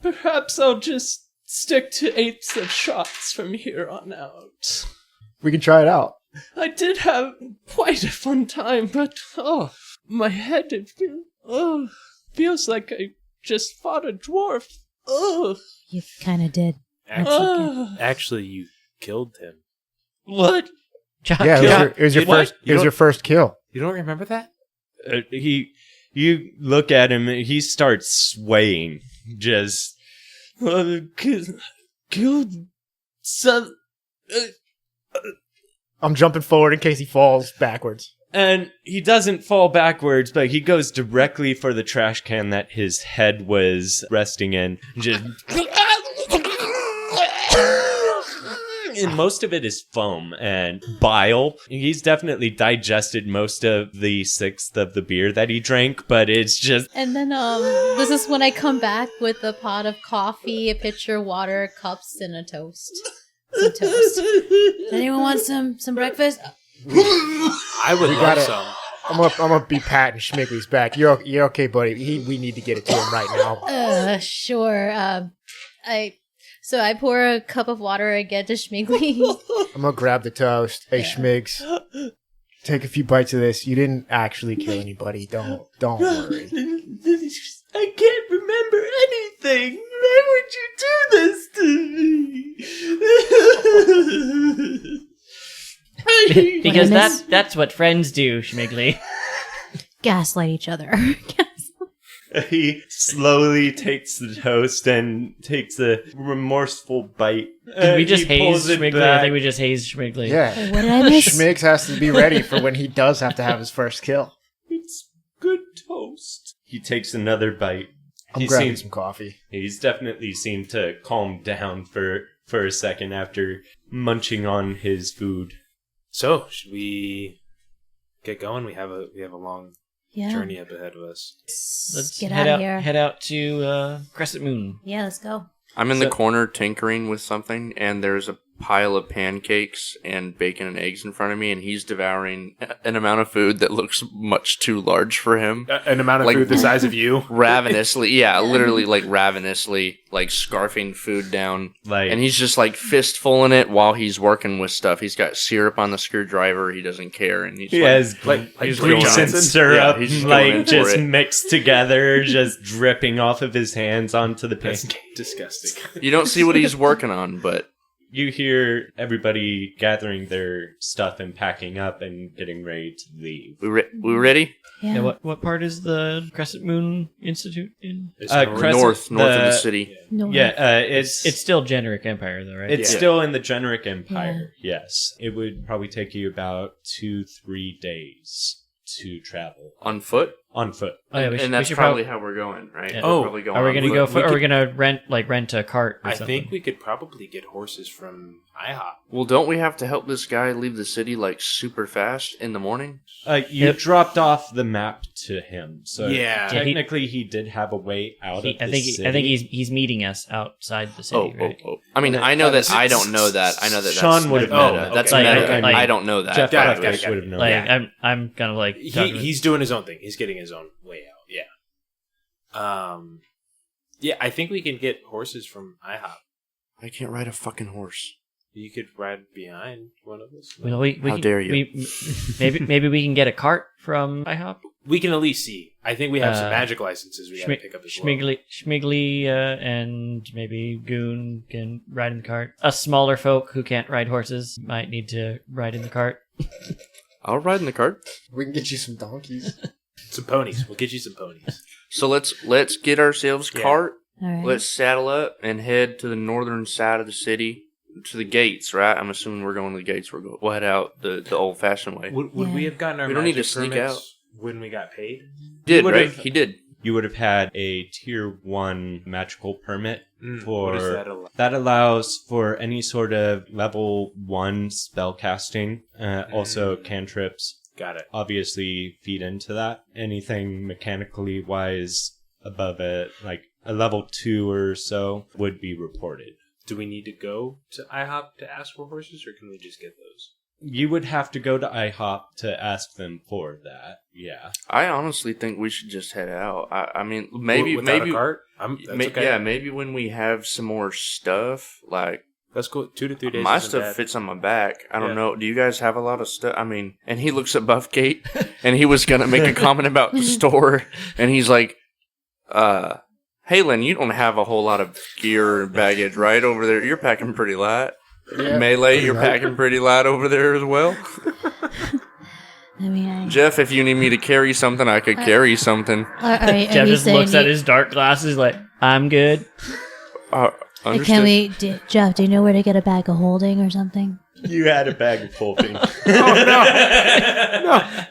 Speaker 7: Perhaps I'll just stick to 8ths of shots from here on out.
Speaker 4: We can try it out.
Speaker 7: I did have quite a fun time, but my head feels like I just fought a dwarf.
Speaker 2: You kind of did.
Speaker 3: Actually, you killed him.
Speaker 7: What?
Speaker 4: Yeah, it was your first kill.
Speaker 3: You don't remember that?
Speaker 6: you look at him, and he starts swaying, just
Speaker 7: Killed some.
Speaker 4: I'm jumping forward in case he falls backwards.
Speaker 6: and he doesn't fall backwards, but he goes directly for the trash can that his head was resting in. Just and most of it is foam and bile. He's definitely digested most of the 1/6 of the beer that he drank, but it's just...
Speaker 2: And then this is when I come back with a pot of coffee, a pitcher of water, cups, and a toast. Some toast. Does anyone want some breakfast?
Speaker 3: I would love some.
Speaker 4: I'm gonna be patting Schmigley's back. You're okay, buddy. We need to get it to him right now.
Speaker 2: Sure. So I pour a cup of water again to Schmigley.
Speaker 4: I'm gonna grab the toast. Hey, Schmigs, take a few bites of this. You didn't actually kill anybody. Don't worry.
Speaker 7: I can't remember anything. Why would you do this to me?
Speaker 1: Because that's what friends do, Schmigley.
Speaker 2: Gaslight each other.
Speaker 6: He slowly takes the toast and takes a remorseful bite.
Speaker 1: Did we just
Speaker 6: He pulls
Speaker 1: haze
Speaker 6: it
Speaker 1: Schmigley? I
Speaker 6: back.
Speaker 1: think we just hazed Schmigley.
Speaker 4: Yeah.
Speaker 2: What did I miss?
Speaker 4: Schmigs has to be ready for when he does have to have his first kill.
Speaker 7: It's good toast.
Speaker 6: He takes another bite.
Speaker 4: I'm grabbing some coffee.
Speaker 6: He's definitely seemed to calm down for a second after munching on his food.
Speaker 3: So, should we get going? We have a long
Speaker 2: Yeah.
Speaker 3: journey up ahead of us.
Speaker 1: Let's
Speaker 2: get
Speaker 1: head
Speaker 2: out of here.
Speaker 1: Head out to Crescent Moon.
Speaker 2: Yeah, let's go.
Speaker 5: I'm in the corner tinkering with something, and there's a pile of pancakes and bacon and eggs in front of me, and he's devouring an amount of food that looks much too large for him.
Speaker 3: An amount of food the size of you?
Speaker 5: Ravenously, yeah, literally like ravenously, like scarfing food down. And he's just like fistful in it while he's working with stuff. He's got syrup on the screwdriver. He doesn't care, and he's
Speaker 6: has
Speaker 5: he's
Speaker 6: grease and syrup,
Speaker 5: he's
Speaker 6: like just mixed together, just dripping off of his hands onto the pancake.
Speaker 3: Disgusting.
Speaker 5: You don't see what he's working on, but
Speaker 6: you hear everybody gathering their stuff and packing up and getting ready to leave.
Speaker 5: We ready?
Speaker 2: Yeah.
Speaker 1: What part is the Crescent Moon Institute in?
Speaker 5: North of the city.
Speaker 2: No.
Speaker 6: Yeah, it's
Speaker 1: still Generic Empire though, right?
Speaker 6: It's still in the Generic Empire. Yeah. Yes, it would probably take you about 2-3 days to travel
Speaker 5: on foot.
Speaker 6: On foot,
Speaker 5: and that's probably how we're going, right?
Speaker 1: Yeah.
Speaker 5: We're probably going
Speaker 1: are we going to go?
Speaker 5: foot.
Speaker 1: Are we going to rent a cart? Or
Speaker 3: I
Speaker 1: something?
Speaker 3: think we could probably get horses from IHOP.
Speaker 5: Well, don't we have to help this guy leave the city like super fast in the morning?
Speaker 6: You dropped off the map to him, so
Speaker 3: yeah,
Speaker 6: technically he did have a way out of the city.
Speaker 1: I think he's meeting us outside the city. Right?
Speaker 5: I mean, I know that I don't know that. I know that
Speaker 6: Sean would have known.
Speaker 5: Okay. That's meta. I don't know that.
Speaker 6: Jeff would have known.
Speaker 1: Like, I'm kind of like
Speaker 3: he's doing his own thing. He's getting his own way out. Yeah, I think we can get horses from IHOP.
Speaker 5: I can't ride a fucking horse.
Speaker 3: You could ride behind one of us.
Speaker 1: Well, we
Speaker 5: How dare you?
Speaker 1: Maybe we can get a cart from IHOP.
Speaker 3: We can at least see. I think we have some magic licenses we got to pick up as well.
Speaker 1: Schmiggly and maybe Goon can ride in the cart. Us smaller folk who can't ride horses might need to ride in the cart.
Speaker 5: I'll ride in the cart.
Speaker 4: We can get you some donkeys.
Speaker 3: Some ponies. We'll get you some ponies.
Speaker 5: So let's get ourselves a cart.
Speaker 2: All right.
Speaker 5: Let's saddle up and head to the northern side of the city, to the gates, right? I'm assuming we're going to the gates. We'll head out the old-fashioned way.
Speaker 3: Would we have gotten our
Speaker 5: We don't need
Speaker 3: magic
Speaker 5: to sneak
Speaker 3: permits
Speaker 5: out.
Speaker 3: when we got paid?
Speaker 5: He did.
Speaker 6: You would have had a tier 1 magical permit
Speaker 3: What does that allow?
Speaker 6: that allows for any sort of level 1 spell casting, also cantrips.
Speaker 3: Got it.
Speaker 6: Obviously feed into that. Anything mechanically wise above it, like a level 2 or so, would be reported.
Speaker 3: Do we need to go to IHOP to ask for horses, or can we just get those?
Speaker 6: You would have to go to IHOP to ask them for that. Yeah.
Speaker 5: I honestly think we should just head out. I mean, maybe
Speaker 3: Without a cart? That's okay.
Speaker 5: Yeah, maybe when we have some more stuff, like
Speaker 3: that's cool. 2 to 3 days.
Speaker 5: my
Speaker 3: isn't
Speaker 5: stuff
Speaker 3: bad.
Speaker 5: fits on my back. I don't know. Do you guys have a lot of stuff? I mean, and he looks at Buffgate, and he was gonna make a comment about the store, and he's like, "Hey, Lynn, you don't have a whole lot of gear and baggage, right, over there? You're packing pretty light."
Speaker 4: Yeah.
Speaker 5: Melee, you're packing pretty light over there as well.
Speaker 2: I mean,
Speaker 5: Jeff, if you need me to carry something, I could carry something.
Speaker 1: Jeff just looks at his dark glasses like, I'm good.
Speaker 5: Understood.
Speaker 2: Can we, Jeff? Do you know where to get a bag of holding or something?
Speaker 6: You had a bag of holding.
Speaker 3: No.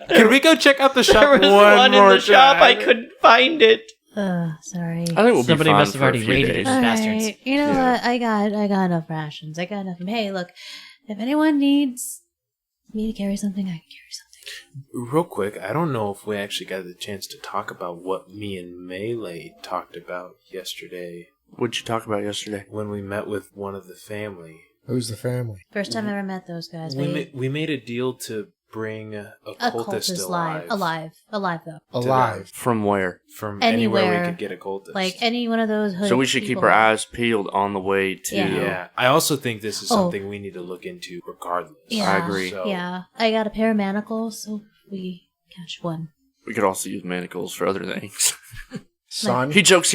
Speaker 3: Can we go check out the shop
Speaker 1: There was one in the shop. I couldn't find it.
Speaker 2: Sorry.
Speaker 5: I think we'll
Speaker 1: Somebody
Speaker 5: be fine
Speaker 1: must have
Speaker 5: for a
Speaker 1: already
Speaker 5: few
Speaker 1: raided
Speaker 5: days.
Speaker 1: it.
Speaker 2: All
Speaker 1: bastards.
Speaker 2: right. You know what? I got enough rations. I got enough. Hey, look, if anyone needs me to carry something, I can carry something.
Speaker 3: Real quick, I don't know if we actually got the chance to talk about what me and Melee talked about yesterday
Speaker 5: What'd you talk about yesterday?
Speaker 3: when we met with one of the family.
Speaker 4: Who's the family?
Speaker 2: First time I ever met those guys.
Speaker 3: We made a deal to bring a cultist alive.
Speaker 2: Alive though.
Speaker 4: Alive.
Speaker 5: From where?
Speaker 3: From anywhere
Speaker 2: Anywhere.
Speaker 3: we could get a cultist.
Speaker 2: Like any one of those hooded
Speaker 5: So we should keep
Speaker 2: people.
Speaker 5: our eyes peeled on the way to.
Speaker 2: Yeah.
Speaker 3: Yeah. I also think this is
Speaker 2: Oh.
Speaker 3: something we need to look into regardless.
Speaker 2: Yeah.
Speaker 5: I agree.
Speaker 3: So-
Speaker 2: Yeah, I got a pair of manacles, so we catch one.
Speaker 5: We could also use manacles for other things.
Speaker 4: Son?
Speaker 5: He jokes,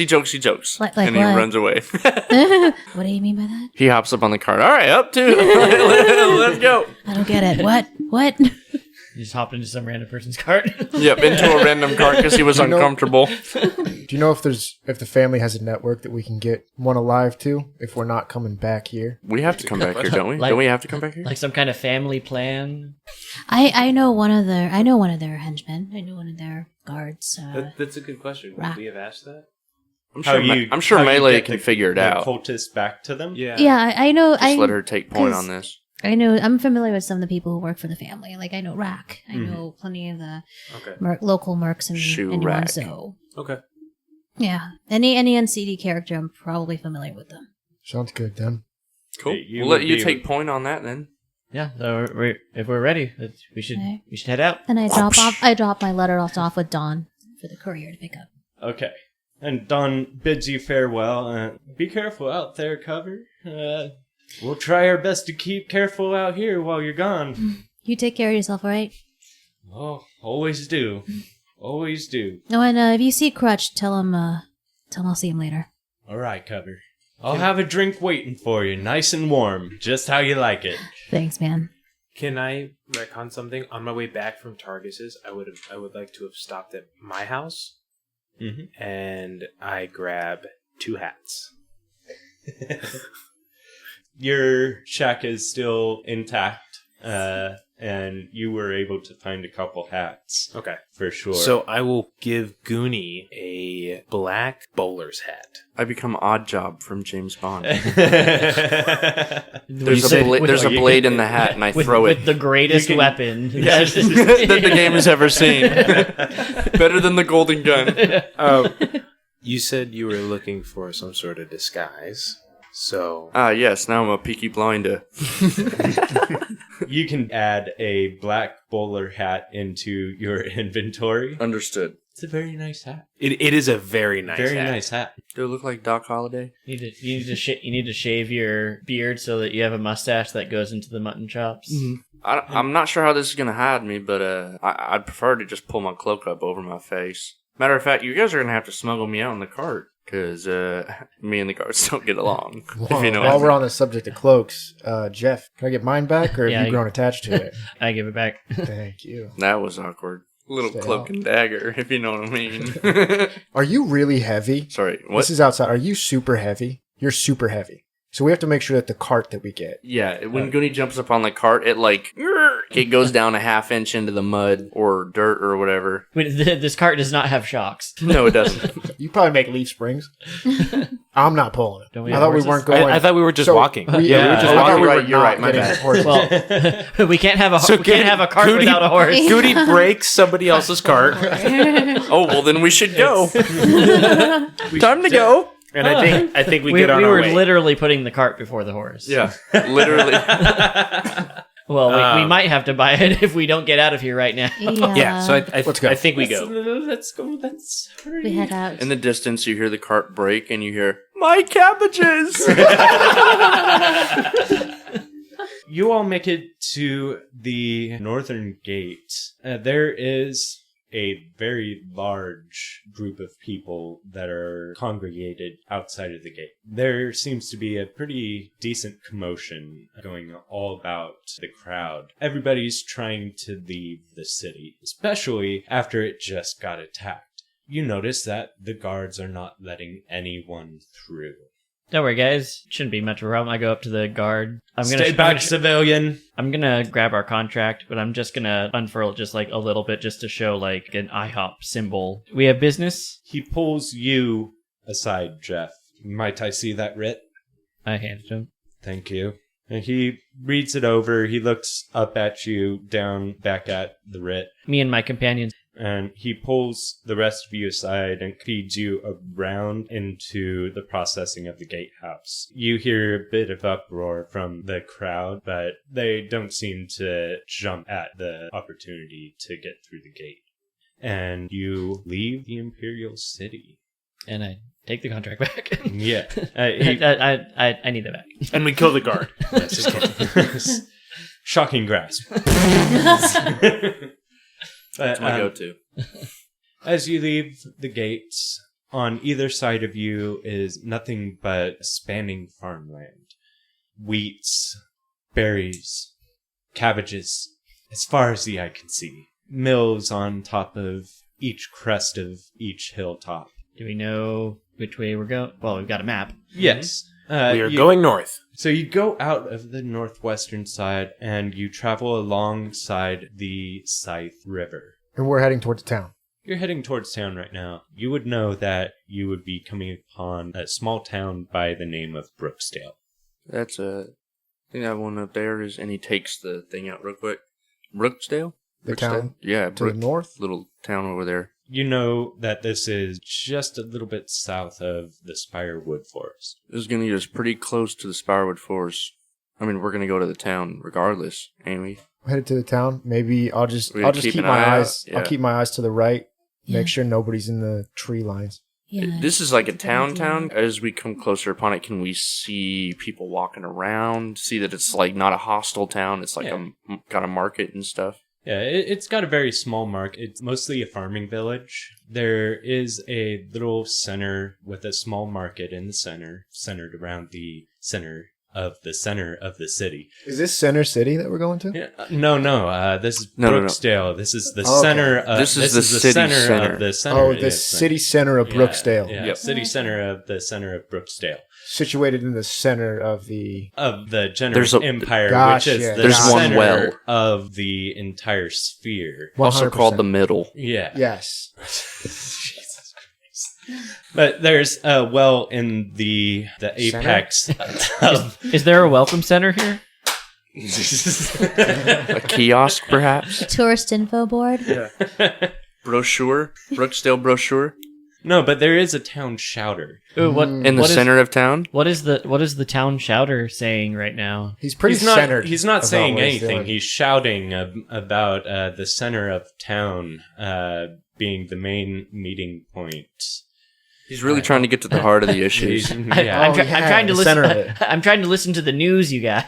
Speaker 2: Like
Speaker 5: and he
Speaker 2: what?
Speaker 5: runs away.
Speaker 2: What do you mean by that?
Speaker 5: He hops up on the cart. All right, up to. Let's go.
Speaker 2: I don't get it. What?
Speaker 1: You just hopped into some random person's cart.
Speaker 5: Yep, into a random cart because he was
Speaker 4: You know-
Speaker 5: uncomfortable.
Speaker 4: Do you know if the family has a network that we can get one alive to if we're not coming back here?
Speaker 5: We have to come back here, don't we?
Speaker 1: Like-
Speaker 5: Don't we have to come back here?
Speaker 1: Like some kind of family plan.
Speaker 2: I know one of their henchmen. I know one of their guards.
Speaker 3: That's a good question. Would
Speaker 2: Rock.
Speaker 3: we have asked that?
Speaker 5: I'm sure
Speaker 6: how you
Speaker 5: Melee
Speaker 6: get
Speaker 5: can
Speaker 6: the-
Speaker 5: figure it
Speaker 6: the
Speaker 5: out.
Speaker 6: cultists back to them?
Speaker 2: Yeah, I know.
Speaker 5: Just let her take point on this.
Speaker 2: I know. I'm familiar with some of the people who work for the family. Like I know Rack. I know plenty of the
Speaker 3: Okay.
Speaker 2: local mercs and
Speaker 5: Shoe
Speaker 2: anyone.
Speaker 5: Rack.
Speaker 2: So
Speaker 3: Okay.
Speaker 2: yeah, any NCD character, I'm probably familiar with them.
Speaker 4: Sounds good then.
Speaker 5: Cool.
Speaker 6: You
Speaker 5: We'll let
Speaker 6: would
Speaker 5: you
Speaker 6: be-
Speaker 5: take point on that then.
Speaker 1: Yeah, so if we're ready, we should
Speaker 2: Okay.
Speaker 1: head out.
Speaker 2: And I drop my letter off with Dawn for the courier to pick up.
Speaker 6: Okay. And Don bids you farewell. Be careful out there, Cover. We'll try our best to keep careful out here while you're gone.
Speaker 2: You take care of yourself, all right?
Speaker 6: Oh, always do. Always do.
Speaker 2: No, and if you see Crutch, tell him I'll see him later.
Speaker 6: All right, Cover. I'll have a drink waiting for you, nice and warm, just how you like it.
Speaker 2: Thanks, man.
Speaker 3: Can I retcon something? On my way back from Targus's, I would like to have stopped at my house, and I grab 2 hats.
Speaker 6: Your shack is still intact, and you were able to find a couple hats.
Speaker 3: Okay.
Speaker 6: For sure.
Speaker 3: So I will give Goonie a black bowler's hat.
Speaker 5: I become Oddjob from James Bond.
Speaker 1: There's
Speaker 5: There's a blade in the hat, and I throw it.
Speaker 1: with the greatest weapon.
Speaker 5: that the game has ever seen. Better than the golden gun.
Speaker 3: You said you were looking for some sort of disguise, so...
Speaker 5: Yes, now I'm a Peaky Blinder.
Speaker 6: You can add a black bowler hat into your inventory.
Speaker 5: Understood.
Speaker 6: It's a very nice hat.
Speaker 3: It is a very nice hat.
Speaker 6: Nice hat.
Speaker 5: Do it look like Doc Holliday?
Speaker 1: You need to shave your beard so that you have a mustache that goes into the mutton chops.
Speaker 5: I'm not sure how this is going to hide me, but I'd prefer to just pull my cloak up over my face. Matter of fact, you guys are going to have to smuggle me out in the cart, because me and the guards don't get along. If you know
Speaker 4: While
Speaker 5: what
Speaker 4: we're on the subject of cloaks, Jeff, can I get mine back, or
Speaker 1: Yeah,
Speaker 4: have you grown attached to it?
Speaker 1: I give it back.
Speaker 4: Thank you.
Speaker 5: That was awkward. Little
Speaker 4: Stay
Speaker 5: cloak
Speaker 4: out.
Speaker 5: and dagger, if you know what I mean.
Speaker 4: Are you really heavy?
Speaker 5: Sorry, what?
Speaker 4: This is outside. Are you super heavy? You're super heavy. So we have to make sure that the cart that we get.
Speaker 5: Yeah, when Goonie jumps up on the cart, it goes down a half inch into the mud or dirt or whatever.
Speaker 1: Wait, this cart does not have shocks.
Speaker 5: No, it doesn't.
Speaker 4: You probably make leaf springs. I'm not pulling it.
Speaker 1: Don't we
Speaker 4: I
Speaker 1: have
Speaker 4: thought we
Speaker 1: horses?
Speaker 4: weren't going.
Speaker 3: I thought we were just
Speaker 4: So,
Speaker 3: walking.
Speaker 4: we were just
Speaker 5: I thought
Speaker 4: walking.
Speaker 5: we were you're right, my
Speaker 4: getting
Speaker 5: bad.
Speaker 4: horses.
Speaker 1: Well, we can't have a cart
Speaker 3: Goody-
Speaker 1: without a horse.
Speaker 3: Goody breaks somebody else's cart,
Speaker 5: Oh, well, then we should go. Time to go.
Speaker 3: and I think we
Speaker 1: We
Speaker 3: get on our
Speaker 1: were
Speaker 3: way.
Speaker 1: literally putting the cart before the horse.
Speaker 5: Yeah, literally.
Speaker 1: Well, we might have to buy it if we don't get out of here right now.
Speaker 3: Yeah, so
Speaker 4: Let's go.
Speaker 3: I think we go.
Speaker 6: Let's go. Let's hurry.
Speaker 2: We head out.
Speaker 5: In the distance, you hear the cart break, and you hear, "My cabbages!"
Speaker 6: You all make it to the northern gate. There is a very large group of people that are congregated outside of the gate. There seems to be a pretty decent commotion going all about the crowd. Everybody's trying to leave the city, especially after it just got attacked. You notice that the guards are not letting anyone through.
Speaker 1: Don't worry, guys. Shouldn't be much of a problem. I go up to the guard.
Speaker 6: Stay back, civilian.
Speaker 1: I'm gonna grab our contract, but I'm just gonna unfurl it just like a little bit just to show like an IHOP symbol. We have business.
Speaker 6: He pulls you aside, Jeff. Might I see that writ?
Speaker 1: I hand it to him.
Speaker 6: Thank you. And he reads it over. He looks up at you, down, back at the writ.
Speaker 1: Me and my companions.
Speaker 6: And he pulls the rest of you aside and feeds you around into the processing of the gatehouse. You hear a bit of uproar from the crowd, but they don't seem to jump at the opportunity to get through the gate. And you leave the Imperial City.
Speaker 1: And I take the contract back.
Speaker 6: Yeah.
Speaker 1: I need it back.
Speaker 3: And we kill the guard.
Speaker 6: Shocking grasp.
Speaker 5: That's my go-to.
Speaker 6: As you leave the gates, on either side of you is nothing but spanning farmland. Wheats, berries, cabbages, as far as the eye can see. Mills on top of each crest of each hilltop.
Speaker 1: Do we know which way we're going? Well, we've got a map.
Speaker 6: Yes.
Speaker 3: We are going north.
Speaker 6: So you go out of the northwestern side and you travel alongside the Scythe River.
Speaker 4: And we're heading towards town.
Speaker 6: You're heading towards town right now. You would know that you would be coming upon a small town by the name of Brooksdale.
Speaker 5: That's I think that one up there is, and he takes the thing out real quick. Brooksdale?
Speaker 4: The
Speaker 5: Brooksdale?
Speaker 4: town
Speaker 5: Yeah,
Speaker 4: to the north.
Speaker 5: little town over there.
Speaker 6: You know that this is just a little bit south of the Spirewood Forest.
Speaker 5: This is going to get us pretty close to the Spirewood Forest. I mean, we're going to go to the town regardless, ain't we?
Speaker 4: Headed to the town. Maybe I'll just
Speaker 5: keep
Speaker 4: keep
Speaker 5: an
Speaker 4: my
Speaker 5: eye
Speaker 4: eyes.
Speaker 5: out? Yeah.
Speaker 4: I'll keep my eyes to the right.
Speaker 2: Yeah.
Speaker 4: Make sure nobody's in the tree lines.
Speaker 2: Yeah.
Speaker 5: This is like a
Speaker 2: That's good
Speaker 5: town.
Speaker 2: idea.
Speaker 5: As we come closer upon it, can we see people walking around? See that it's like not a hostile town. It's like got a market and stuff.
Speaker 6: Yeah, it's got a very small market. It's mostly a farming village. There is a little center with a small market in the center, centered around the center of the city.
Speaker 4: Is this Center City that we're going to?
Speaker 6: Yeah, no. This is
Speaker 5: No.
Speaker 6: Brooksdale. This is the
Speaker 4: Okay.
Speaker 6: center.
Speaker 5: This is the city center.
Speaker 6: of the center.
Speaker 4: Oh, the
Speaker 6: yes,
Speaker 4: city center of Brooksdale.
Speaker 6: Yeah,
Speaker 5: Yep.
Speaker 6: city center of the center of Brooksdale.
Speaker 4: Situated in the center of the...
Speaker 6: Of the
Speaker 5: There's
Speaker 6: general
Speaker 5: a-
Speaker 6: empire,
Speaker 4: Gotcha.
Speaker 6: which is the
Speaker 5: There's one
Speaker 6: center
Speaker 5: well.
Speaker 6: of the entire sphere.
Speaker 5: Also
Speaker 4: 100%.
Speaker 5: called the middle.
Speaker 6: Yeah.
Speaker 4: Yes.
Speaker 6: Jesus Christ. But there's a well in the apex of
Speaker 1: Is there a welcome center here?
Speaker 5: A kiosk, perhaps?
Speaker 2: Tourist info board.
Speaker 5: Brochure? Brooksdale brochure?
Speaker 6: No, but there is a town shouter.
Speaker 1: Ooh, what
Speaker 5: In the
Speaker 1: what is-
Speaker 5: center of town?
Speaker 1: What is the town shouter saying right now?
Speaker 4: He's pretty
Speaker 6: He's not.
Speaker 4: centered.
Speaker 6: He's not
Speaker 4: about
Speaker 6: saying
Speaker 4: what he's
Speaker 6: anything.
Speaker 4: doing.
Speaker 6: He's shouting about the center of town being the main meeting point.
Speaker 5: He's really trying to get to the heart of the issues.
Speaker 1: I'm,
Speaker 6: Yeah.
Speaker 4: Oh,
Speaker 1: I'm
Speaker 4: yeah,
Speaker 1: trying to
Speaker 4: the
Speaker 1: listen.
Speaker 4: center of it.
Speaker 1: I'm trying to listen to the news, you guys.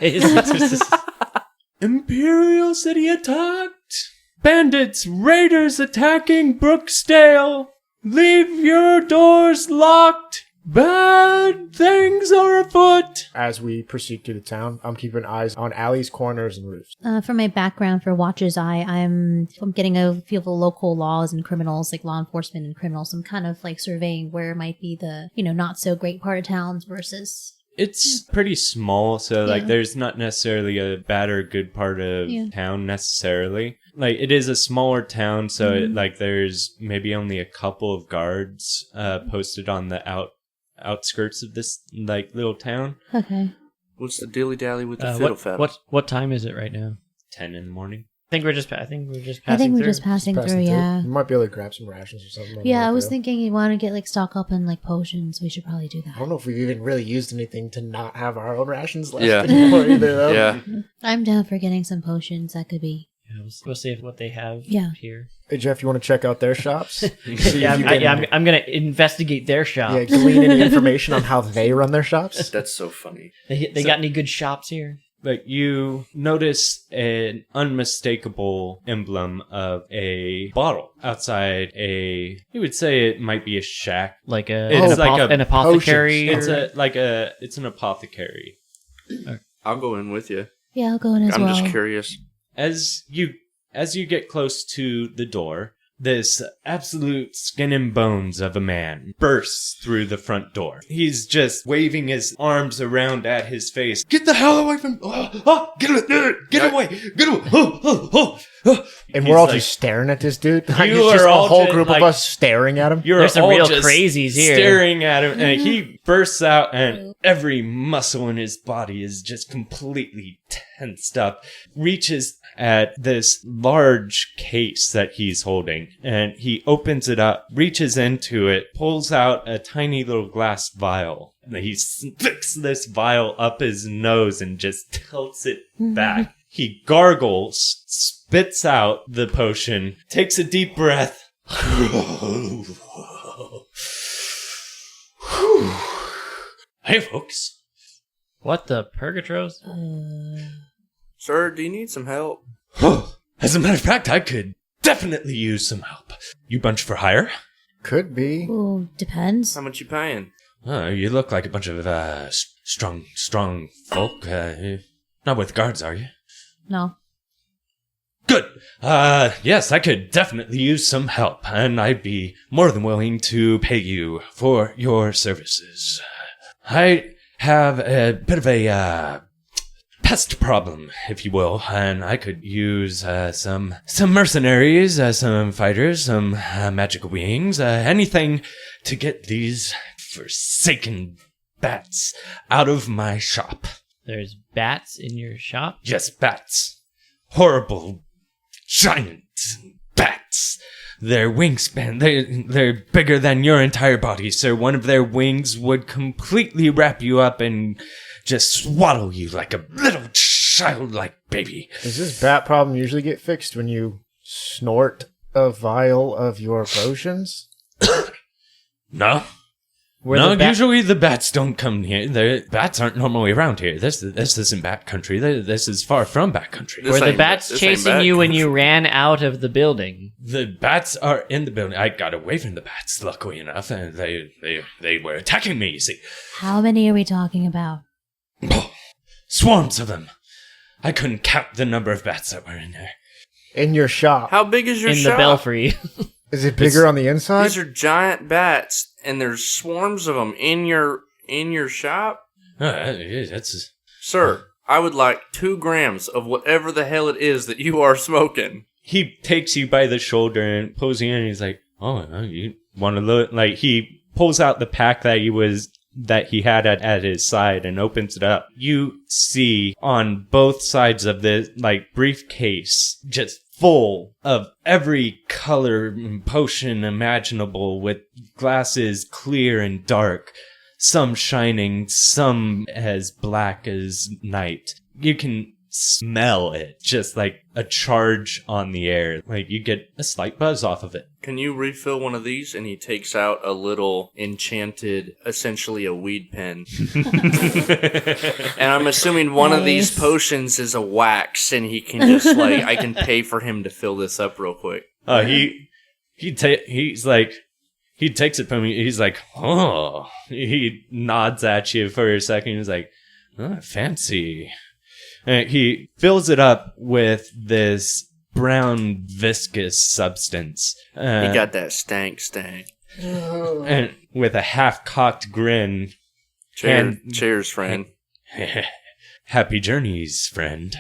Speaker 6: Imperial City attacked. Bandits, raiders attacking Brooksdale. Leave your doors locked. Bad things are afoot.
Speaker 4: As we proceed through the town, I'm keeping eyes on alleys, corners, and roofs.
Speaker 2: For my background for Watcher's Eye, I'm getting a feel of the local laws and criminals, like law enforcement and criminals. I'm kind of like surveying where might be the, not so great part of towns versus...
Speaker 6: It's pretty small, so like
Speaker 2: Yeah.
Speaker 6: there's not necessarily a bad or good part of
Speaker 2: Yeah.
Speaker 6: town necessarily. Like it is a smaller town, so
Speaker 2: Mm-hmm.
Speaker 6: there's maybe only a couple of guards posted on the outskirts of this like little town.
Speaker 2: Okay.
Speaker 5: What's the dilly-dally with the fiddle faddle?
Speaker 1: what time is it right now?
Speaker 6: 10 in the morning.
Speaker 1: I think we're just passing
Speaker 2: I think we're
Speaker 1: through.
Speaker 2: just passing through,
Speaker 4: Passing
Speaker 2: yeah.
Speaker 4: You might be able to grab some rations or something. on the
Speaker 2: Yeah, I
Speaker 4: way
Speaker 2: was
Speaker 4: through.
Speaker 2: thinking you want to get like stock up on like potions. We should probably do
Speaker 4: I
Speaker 2: that.
Speaker 4: don't know if we've even really used anything to not have our own rations left
Speaker 5: Yeah.
Speaker 4: anymore either, though.
Speaker 5: Yeah.
Speaker 2: I'm down for getting some potions. That could be.
Speaker 1: Yeah, we'll see what they have
Speaker 2: Yeah.
Speaker 1: here.
Speaker 4: Hey, Jeff, you want to check out their shops? See if
Speaker 1: Yeah,
Speaker 4: you can-
Speaker 1: I'm gonna investigate their shop.
Speaker 4: yeah, glean any information on how they run their shops.
Speaker 5: That's so funny.
Speaker 1: They got any good shops here?
Speaker 6: But you notice an unmistakable emblem of a bottle outside you would say it might be a shack.
Speaker 1: Like
Speaker 6: It's like
Speaker 1: an apothecary.
Speaker 4: potions.
Speaker 6: It's an apothecary.
Speaker 5: I'll go in with you.
Speaker 2: Yeah, I'll go in as
Speaker 5: I'm
Speaker 2: well.
Speaker 5: just curious.
Speaker 6: As you get close to the door, this absolute skin and bones of a man bursts through the front door. He's just waving his arms around at his face. Get the hell away from! Get away! Get away!
Speaker 4: And
Speaker 6: He's
Speaker 4: we're all
Speaker 6: like-
Speaker 4: just staring at this dude.
Speaker 6: You
Speaker 4: Like, it's just
Speaker 6: are
Speaker 4: a
Speaker 6: all
Speaker 4: whole
Speaker 6: just,
Speaker 4: group
Speaker 6: like-
Speaker 4: of us staring at him.
Speaker 6: You're
Speaker 1: There's some
Speaker 6: all
Speaker 1: real
Speaker 6: just
Speaker 1: crazies here.
Speaker 6: staring at him, and he bursts out, and every muscle in his body is just completely tensed up. Reaches at this large case that he's holding, and he opens it up, reaches into it, pulls out a tiny little glass vial. And he sticks this vial up his nose and just tilts it back. He gargles, spits out the potion, takes a deep breath. Hey, folks.
Speaker 1: What the purgatros?
Speaker 5: Sir, do you need some help?
Speaker 6: As a matter of fact, I could definitely use some help. You bunch for hire?
Speaker 4: Could be.
Speaker 2: Ooh, depends.
Speaker 5: How much you paying?
Speaker 6: You look like a bunch of strong folk. Not with guards, are you?
Speaker 2: No.
Speaker 6: Good. Yes, I could definitely use some help, and I'd be more than willing to pay you for your services. I have a bit of a pest problem, if you will, and I could use some mercenaries, some fighters, some magical beings, anything to get these forsaken bats out of my shop.
Speaker 1: There's bats in your shop?
Speaker 6: Yes, bats. Horrible, giant bats. their wingspan, they're bigger than your entire body, sir. One of their wings would completely wrap you up and just swallow you like a little childlike baby.
Speaker 4: Does this bat problem usually get fixed when you snort a vial of your potions?
Speaker 6: No. Usually the bats don't come here. The bats aren't normally around here. This isn't bat country. This is far from bat country.
Speaker 1: Were the bats chasing you when you ran out of the building?
Speaker 6: The bats are in the building. I got away from the bats, luckily enough, and they were attacking me, you see.
Speaker 2: How many are we talking about?
Speaker 6: Swarms of them. I couldn't count the number of bats that were in there.
Speaker 4: In your shop.
Speaker 5: How big is your shop?
Speaker 1: In the belfry.
Speaker 4: Is it bigger on the inside?
Speaker 5: These are giant bats, and there's swarms of them in your shop?
Speaker 6: That's...
Speaker 5: Sir, I would like 2 grams of whatever the hell it is that you are smoking.
Speaker 6: He takes you by the shoulder and pulls you in, and he's like, oh, you want to look? Like, he pulls out the pack that he had at his side and opens it up. You see on both sides of the briefcase just full of every color and potion imaginable, with glasses clear and dark, some shining, some as black as night. You can smell it, just like a charge on the air. Like, you get a slight buzz off of it.
Speaker 5: Can you refill one of these? And he takes out a little enchanted, essentially a weed pen. And I'm assuming one of these potions is a wax, and he can just I can pay for him to fill this up real quick.
Speaker 6: He takes it from me. He's like, oh. He nods at you for a second. He's like, oh, fancy. And he fills it up with this brown viscous substance.
Speaker 5: He got that stank.
Speaker 6: And with a half-cocked grin.
Speaker 5: Cheers, friend.
Speaker 6: Happy journeys, friend.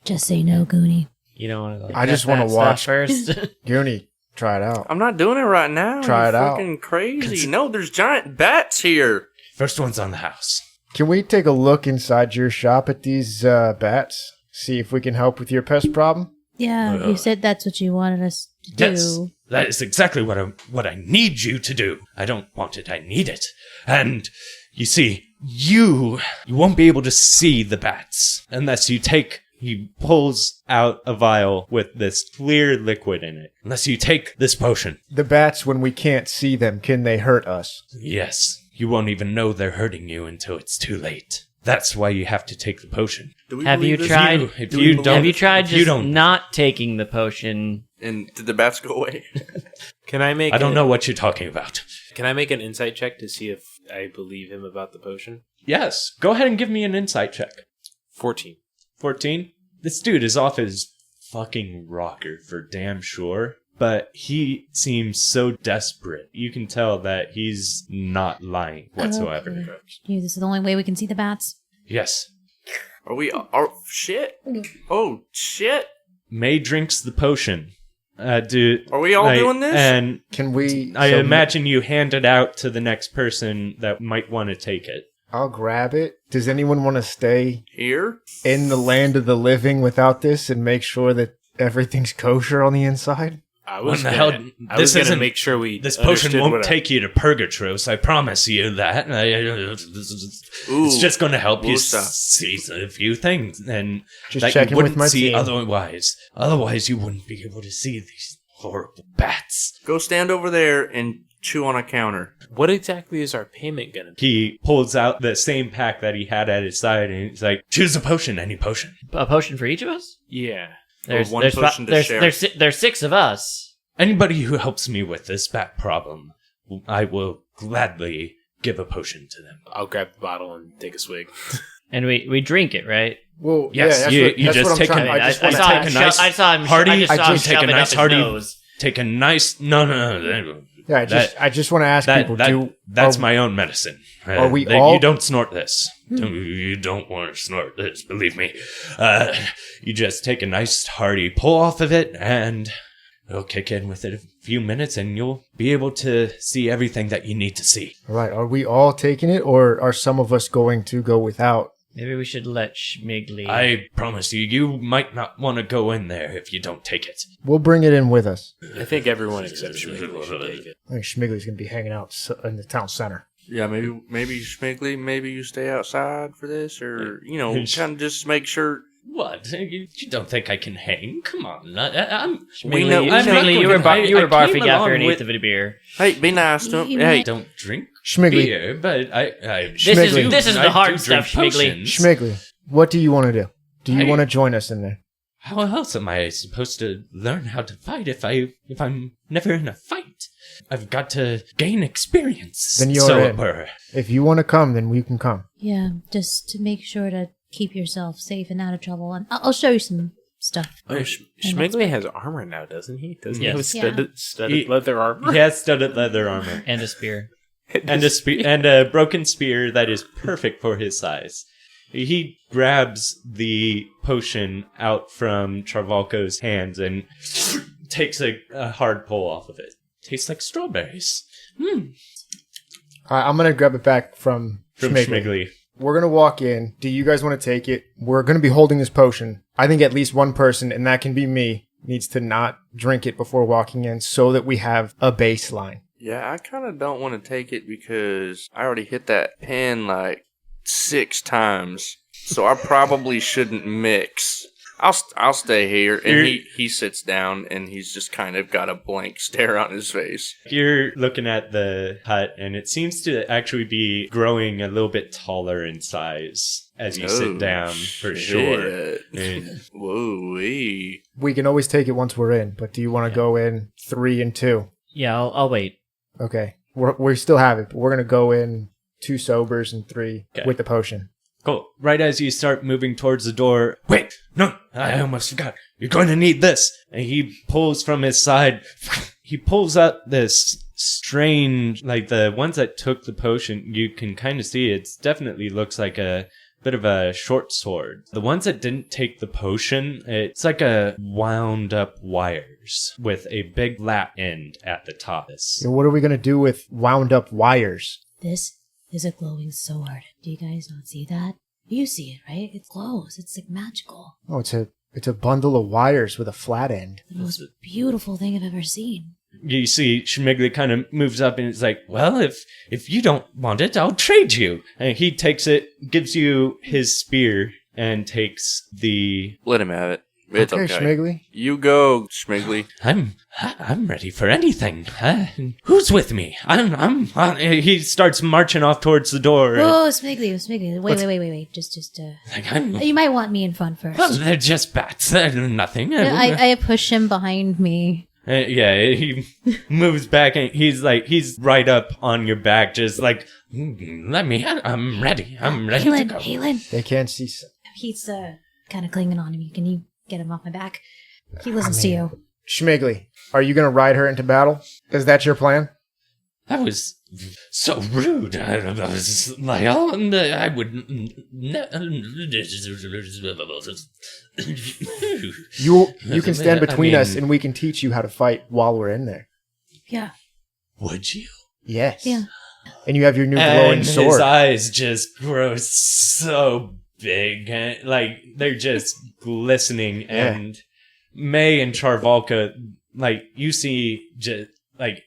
Speaker 2: Just say no, Goonie.
Speaker 1: You don't want to.
Speaker 4: I just want to watch
Speaker 1: first.
Speaker 4: Goonie, try it out.
Speaker 5: I'm not doing it right now.
Speaker 4: Try it out.
Speaker 5: Fucking crazy. No, there's giant bats here.
Speaker 6: First one's on the house.
Speaker 4: Can we take a look inside your shop at these bats? See if we can help with your pest problem?
Speaker 2: Yeah, you said that's what you wanted us to do.
Speaker 6: Yes, that is exactly what I need you to do. I don't want it, I need it. And, you see, you won't be able to see the bats unless you take... He pulls out a vial with this clear liquid in it. Unless you take this potion.
Speaker 4: The bats, when we can't see them, can they hurt us?
Speaker 6: Yes. You won't even know they're hurting you until it's too late. That's why you have to take the potion.
Speaker 1: Have you tried? Have you tried just not taking the potion?
Speaker 5: And did the bats go away?
Speaker 6: I don't know what you're talking about.
Speaker 3: Can I make an insight check to see if I believe him about the potion?
Speaker 6: Yes. Go ahead and give me an insight check.
Speaker 3: 14.
Speaker 6: 14? This dude is off his fucking rocker for damn sure. But he seems so desperate. You can tell that he's not lying whatsoever.
Speaker 2: Okay. This is the only way we can see the bats?
Speaker 6: Yes.
Speaker 5: Shit. Oh, shit.
Speaker 6: May drinks the potion. Dude,
Speaker 5: are we all doing this?
Speaker 6: And
Speaker 4: can we...
Speaker 6: I imagine you hand it out to the next person that might want to take it.
Speaker 4: I'll grab it. Does anyone want to stay
Speaker 5: here
Speaker 4: in the land of the living without this and make sure that everyth's kosher on the inside?
Speaker 3: I was going to make sure
Speaker 6: this potion won't take you to Purgatros. I promise you that. It's just going to help you see a few things, and
Speaker 4: just
Speaker 6: that you wouldn't
Speaker 4: with my
Speaker 6: see
Speaker 4: team.
Speaker 6: Otherwise. Otherwise, you wouldn't be able to see these horrible bats.
Speaker 5: Go stand over there and chew on a counter.
Speaker 3: What exactly is our payment going to be?
Speaker 6: He pulls out the same pack that he had at his side, and he's like, choose a potion, any potion.
Speaker 1: A potion for each of us?
Speaker 3: Yeah.
Speaker 1: There's 6 of us.
Speaker 6: Anybody who helps me with this bat problem, I will gladly give a potion to them.
Speaker 3: I'll grab the bottle and take a swig.
Speaker 1: And we drink it, right?
Speaker 4: Well,
Speaker 6: yes,
Speaker 4: yeah,
Speaker 6: you just take a nice hearty. Take a nice no.
Speaker 4: Yeah, I just want to ask people.
Speaker 6: That's my own medicine.
Speaker 4: Are we all?
Speaker 6: You don't snort this. You don't want to snort this. Believe me. You just take a nice hearty pull off of it, and it'll kick in within a few minutes, and you'll be able to see everything that you need to see.
Speaker 4: All right. Are we all taking it, or are some of us going to go without
Speaker 1: Maybe we should let Schmiggly...
Speaker 6: I promise you, you might not want to go in there if you don't take it.
Speaker 4: We'll bring it in with us.
Speaker 3: I think everyone except Schmiggly should take it.
Speaker 4: I think Schmiggly's going to be hanging out in the town center.
Speaker 5: Yeah, maybe Schmiggly, maybe you stay outside for this, or, kind of just make sure...
Speaker 6: What? You don't think I can hang? Come on. I'm
Speaker 1: Schmiggly, you were barfing after an eighth of a beer.
Speaker 5: Hey, be nice to him. Hey,
Speaker 6: don't drink
Speaker 4: Schmiggly.
Speaker 6: beer, but
Speaker 1: This is the hard stuff, Schmiggly.
Speaker 4: Schmiggly, what do you want to do? Do you want to join us in there?
Speaker 6: How else am I supposed to learn how to fight if I'm never in a fight? I've got to gain experience.
Speaker 4: Then you're in. If you want to come, then we can come.
Speaker 2: Yeah, just to make sure to keep yourself safe and out of trouble. And I'll show you some stuff.
Speaker 3: Oh, Schmiggly has armor now, doesn't he? Doesn't he have studded
Speaker 1: Yeah.
Speaker 3: leather armor?
Speaker 6: He has studded leather armor.
Speaker 1: And a spear.
Speaker 6: and a broken spear that is perfect for his size. He grabs the potion out from Travalco's hands and takes a hard pull off of it. Tastes like strawberries.
Speaker 4: I'm going to grab it back from Schmiggly. We're going to walk in. Do you guys want to take it? We're going to be holding this potion. I think at least one person, and that can be me, needs to not drink it before walking in so that we have a baseline.
Speaker 5: Yeah, I kind of don't want to take it because I already hit that pin like 6 times. So I probably shouldn't mix. I'll stay here. And he sits down and he's just kind of got a blank stare on his face.
Speaker 6: You're looking at the hut and it seems to actually be growing a little bit taller in size as you sit down, for sure.
Speaker 5: Whoa-wee.
Speaker 4: We can always take it once we're in, but do you want to go in 3 and 2?
Speaker 1: Yeah, I'll wait.
Speaker 4: Okay. We still have it, but we're going to go in 2 sobers and 3 with the potion.
Speaker 6: Cool. Right as you start moving towards the door, wait, no, I almost forgot. You're going to need this. And he pulls from his side. He pulls out this strange, like the ones that took the potion, you can kind of see it definitely looks like a bit of a short sword. The ones that didn't take the potion, it's like a wound up wires with a big flat end at the top.
Speaker 4: So what are we going to do with wound up wires?
Speaker 2: This is a glowing sword. Do you guys not see that? You see it, right? It glows. It's like magical.
Speaker 4: Oh, it's a bundle of wires with a flat end.
Speaker 2: The most beautiful thing I've ever seen.
Speaker 6: You see Schmiggly kind of moves up and it's like, well, if you don't want it, I'll trade you. And he takes it, gives you his spear, and takes the...
Speaker 5: Let him have it. It's okay.
Speaker 4: Schmiggly.
Speaker 5: You go, Schmiggly.
Speaker 6: I'm ready for anything. Who's with me? He starts marching off towards the door.
Speaker 2: Whoa, Schmiggly. Wait. Just. You might want me in front first.
Speaker 6: Well, they're just bats. They're nothing.
Speaker 2: I push him behind me.
Speaker 6: He moves back and he's right up on your back, just like, let me. I'm ready. I'm ready to go.
Speaker 2: Halen.
Speaker 4: They can't see.
Speaker 2: He's kind of clinging on to me. Can you get him off my back? He listens to you.
Speaker 4: Schmiggly, are you going to ride her into battle? Is that your plan?
Speaker 6: That was so rude. I was like, I would.
Speaker 4: You can stand between us, and we can teach you how to fight while we're in there.
Speaker 2: Yeah.
Speaker 6: Would you?
Speaker 4: Yes.
Speaker 2: Yeah.
Speaker 4: And you have your new glowing sword.
Speaker 6: His eyes just grow so big, like they're just glistening. Yeah. And May and Charvalka, like you see, just like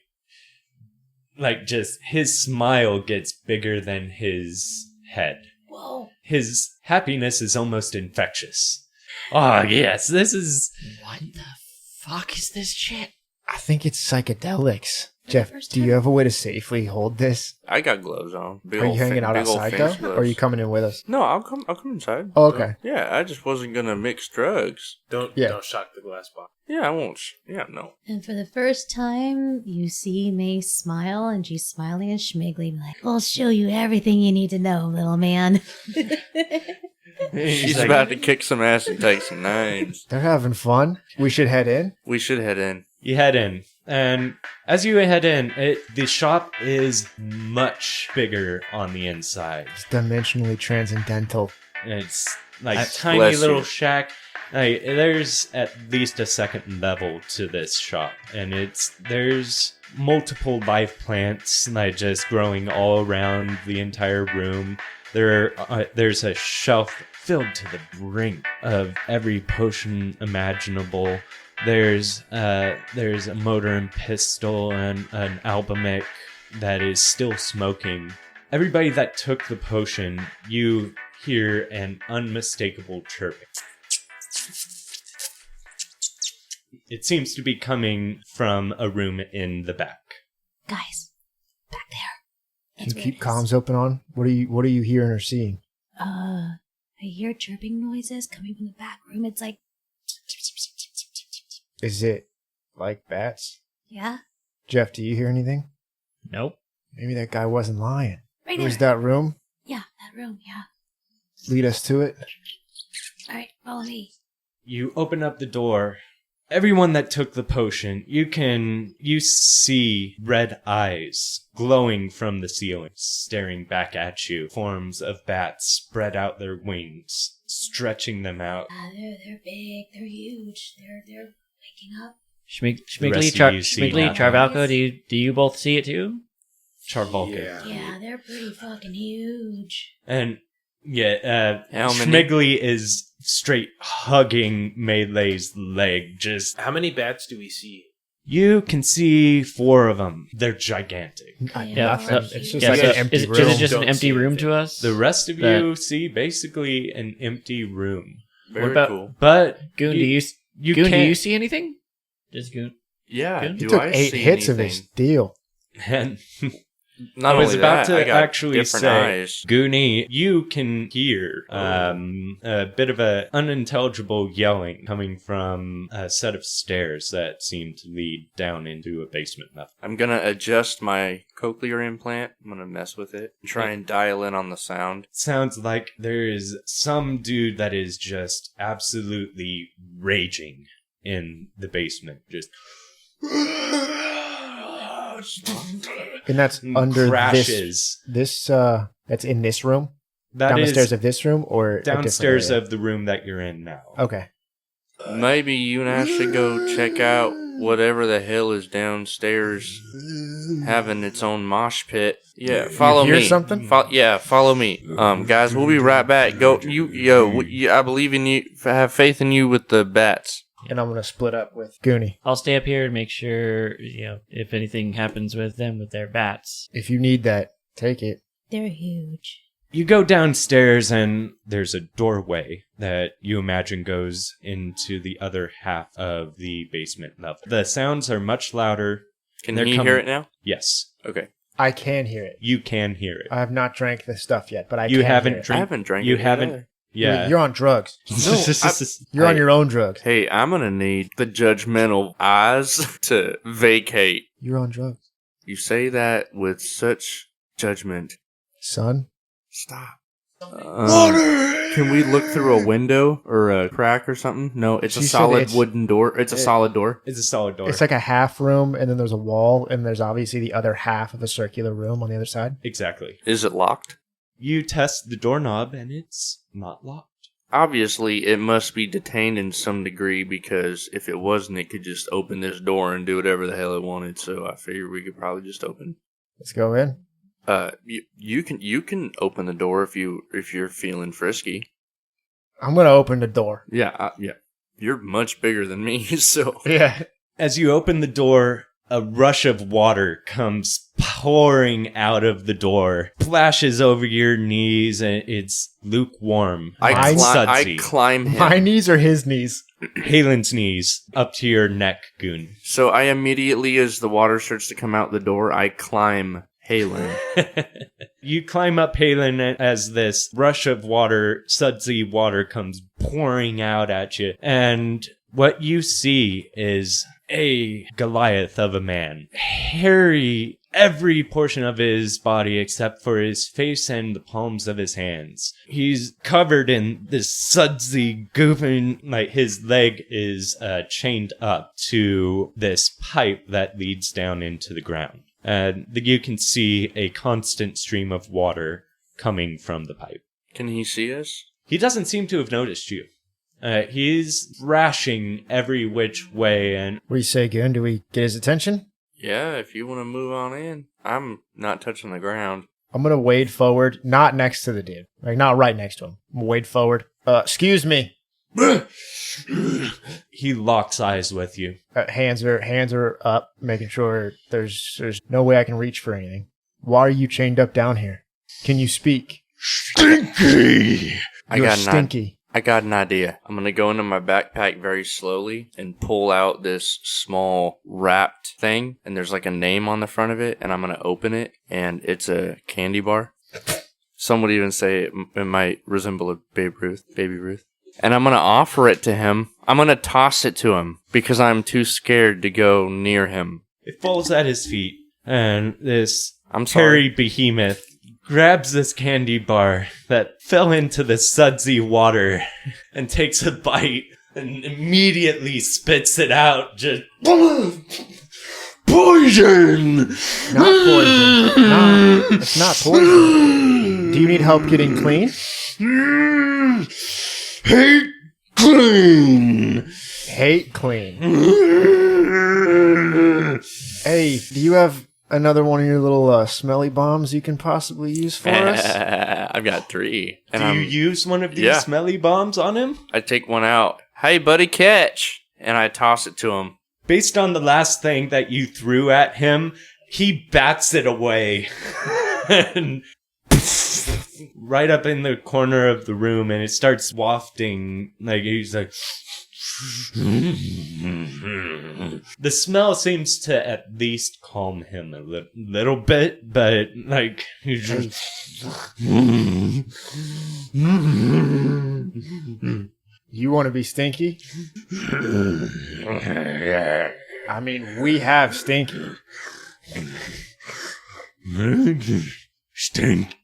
Speaker 6: just his smile gets bigger than his head.
Speaker 2: Whoa.
Speaker 6: His happiness is almost infectious. Oh, yes, this is...
Speaker 1: What the fuck is this shit?
Speaker 4: I think it's psychedelics. Jeff, do you have a way to safely hold this?
Speaker 5: I got gloves on.
Speaker 4: Are you hanging out outside, though? Or are you coming in with us?
Speaker 5: No, I'll come inside.
Speaker 4: Oh, okay.
Speaker 5: Yeah, I just wasn't going to mix drugs.
Speaker 3: Don't shock the glass box.
Speaker 5: Yeah, I won't. Yeah, no.
Speaker 2: And for the first time, you see May smile, and she's smiling at Schmiggly, like, I'll show you everything you need to know, little man.
Speaker 5: She's about to kick some ass and take some names.
Speaker 4: They're having fun. We should head in?
Speaker 5: We should head in.
Speaker 6: You head in. And as you head in, the shop is much bigger on the inside.
Speaker 4: It's dimensionally transcendental.
Speaker 6: It's like a tiny little shack. There's at least a second level to this shop, and there's multiple live plants just growing all around the entire room. There's a shelf filled to the brink of every potion imaginable. There's a mortar and pistol and an albumic that is still smoking. Everybody that took the potion, you hear an unmistakable chirping. It seems to be coming from a room in the back.
Speaker 2: Guys, back there.
Speaker 4: Can you keep comms open on? What are you hearing or seeing?
Speaker 2: I hear chirping noises coming from the back room. It's like...
Speaker 4: Is it like bats?
Speaker 2: Yeah?
Speaker 4: Jeff, do you hear anything?
Speaker 1: Nope.
Speaker 4: Maybe that guy wasn't lying.
Speaker 2: Right there.
Speaker 4: Where's that room?
Speaker 2: Yeah, that room, yeah.
Speaker 4: Lead us to it.
Speaker 2: Alright, follow me.
Speaker 6: You open up the door. Everyone that took the potion, you see red eyes glowing from the ceiling, staring back at you. Forms of bats spread out their wings, stretching them out.
Speaker 2: They're big, they're huge, they're waking up.
Speaker 1: Schmiggly, Charvalco, do you both see it too?
Speaker 6: Charvalco.
Speaker 2: Yeah, they're pretty fucking huge.
Speaker 6: And Schmiggly is straight hugging Melee's leg. Just
Speaker 3: how many bats do we see?
Speaker 6: You can see 4 of them. They're gigantic.
Speaker 4: Nothing. It's just like an empty room.
Speaker 1: Is it just an empty room to us?
Speaker 6: The rest of you see basically an empty room.
Speaker 5: Very cool.
Speaker 6: But
Speaker 1: Goon, do you see anything? Just Goon.
Speaker 5: Yeah.
Speaker 1: Goon?
Speaker 4: He took 8 hits of his deal.
Speaker 6: And
Speaker 5: Not
Speaker 6: I was
Speaker 5: only
Speaker 6: about
Speaker 5: that, I
Speaker 6: to
Speaker 5: got
Speaker 6: actually
Speaker 5: different
Speaker 6: say,
Speaker 5: eyes.
Speaker 6: Goonie, you can hear a bit of a unintelligible yelling coming from a set of stairs that seem to lead down into a basement level.
Speaker 5: I'm going to adjust my cochlear implant. I'm going to mess with it and try and dial in on the sound.
Speaker 6: Sounds like there is some dude that is just absolutely raging in the basement. Just...
Speaker 4: And that's under
Speaker 6: crashes.
Speaker 4: This that's in this room?
Speaker 6: That
Speaker 4: down the
Speaker 6: is
Speaker 4: stairs of this room or
Speaker 6: downstairs of the room that you're in now.
Speaker 4: Okay.
Speaker 5: Maybe you and I should go check out whatever the hell is downstairs having its own mosh pit. Yeah, follow
Speaker 4: you hear
Speaker 5: me.
Speaker 4: Something?
Speaker 5: Follow me. Guys, we'll be right back. Go, I believe in you. Have faith in you with the bats.
Speaker 4: And I'm going to split up with Goonie.
Speaker 1: I'll stay up here and make sure, if anything happens with them with their bats.
Speaker 4: If you need that, take it.
Speaker 2: They're huge.
Speaker 6: You go downstairs and there's a doorway that you imagine goes into the other half of the basement level. The sounds are much louder.
Speaker 5: Can you hear it now?
Speaker 6: Yes.
Speaker 5: Okay.
Speaker 4: I can hear it.
Speaker 6: You can hear it.
Speaker 4: I have not drank this stuff yet, but I
Speaker 6: You
Speaker 4: can
Speaker 6: haven't
Speaker 4: hear it.
Speaker 5: I haven't drank
Speaker 6: You
Speaker 5: it
Speaker 6: haven't.
Speaker 5: either.
Speaker 6: Yeah.
Speaker 4: You're on drugs.
Speaker 5: No,
Speaker 4: You're on your own drugs.
Speaker 5: Hey, I'm going to need the judgmental eyes to vacate.
Speaker 4: You're on drugs.
Speaker 5: You say that with such judgment.
Speaker 4: Son?
Speaker 5: Stop. Can we look through a window or a crack or something? No, it's a solid wooden door. It's a solid door.
Speaker 6: It's a solid door.
Speaker 4: It's like a half room, and then there's a wall, and there's obviously the other half of a circular room on the other side.
Speaker 6: Exactly.
Speaker 5: Is it locked?
Speaker 6: You test the doorknob, and it's not locked.
Speaker 5: Obviously, it must be detained in some degree, because if it wasn't, it could just open this door and do whatever the hell it wanted. So I figured we could probably just open.
Speaker 4: Let's go in.
Speaker 5: You can open the door if you're feeling frisky.
Speaker 4: I'm gonna open the door.
Speaker 5: Yeah. You're much bigger than me, so
Speaker 4: Yeah.
Speaker 6: As you open the door, a rush of water comes pouring out of the door, splashes over your knees, and it's lukewarm.
Speaker 5: I
Speaker 6: sudsy.
Speaker 5: climb him.
Speaker 4: My knees or his knees?
Speaker 6: Halen's knees up to your neck, Goon.
Speaker 5: So I immediately, as the water starts to come out the door, I climb Halen.
Speaker 6: You climb up Halen as this rush of water, sudsy water, comes pouring out at you, and what you see is a Goliath of a man. Hairy, every portion of his body except for his face and the palms of his hands. He's covered in this sudsy gooping, like his leg is chained up to this pipe that leads down into the ground. And you can see a constant stream of water coming from the pipe.
Speaker 5: Can he see us?
Speaker 6: He doesn't seem to have noticed you He's thrashing every which way, and
Speaker 4: What do you say, Goon? Do we get his attention?
Speaker 5: Yeah, if you want to move on in. I'm not touching the ground.
Speaker 4: I'm going to wade forward, not next to the dude. Like, not right next to him. I'm going to wade forward. Excuse me.
Speaker 6: he locks eyes with you.
Speaker 4: Hands are up, making sure there's no way I can reach for anything. Why are you chained up down here? Can you speak?
Speaker 6: Stinky!
Speaker 4: You're stinky.
Speaker 5: I got an idea. I'm going to go into my backpack very slowly and pull out this small wrapped thing. And there's like a name on the front of it. And I'm going to open it. And it's a candy bar. Some would even say it might resemble a Baby Ruth. And I'm going to offer it to him. I'm going to toss it to him because I'm too scared to go near him.
Speaker 6: It falls at his feet. And this hairy behemoth grabs this candy bar that fell into the sudsy water and takes a bite and immediately spits it out. Just poison!
Speaker 4: Not poison. No, it's not poison. Do you need help getting clean?
Speaker 6: Hate clean!
Speaker 4: Hate clean. Hey, do you have another one of your little smelly bombs you can possibly use for us?
Speaker 5: I've got 3.
Speaker 6: And do you use one of these smelly bombs on him?
Speaker 5: I take one out. Hey, buddy, catch! And I toss it to him.
Speaker 6: Based on the last thing that you threw at him, he bats it away. And right up in the corner of the room, and it starts wafting. Like, he's like... The smell seems to at least calm him a little bit, but like he's just.
Speaker 4: You want to be stinky? I mean, we have stinky.
Speaker 6: Stinky.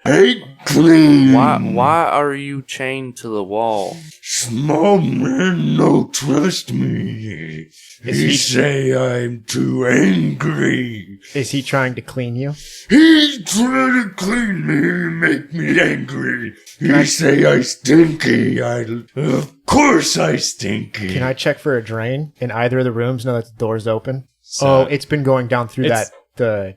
Speaker 6: Hate clean.
Speaker 5: Why are you chained to the wall?
Speaker 6: Small man no trust me. He say I'm too angry.
Speaker 4: Is he trying to clean you?
Speaker 6: He trying to clean me, make me angry. He say I stinky. Of course I stinky.
Speaker 4: Can I check for a drain in either of the rooms now that the door's open? So it's been going down through the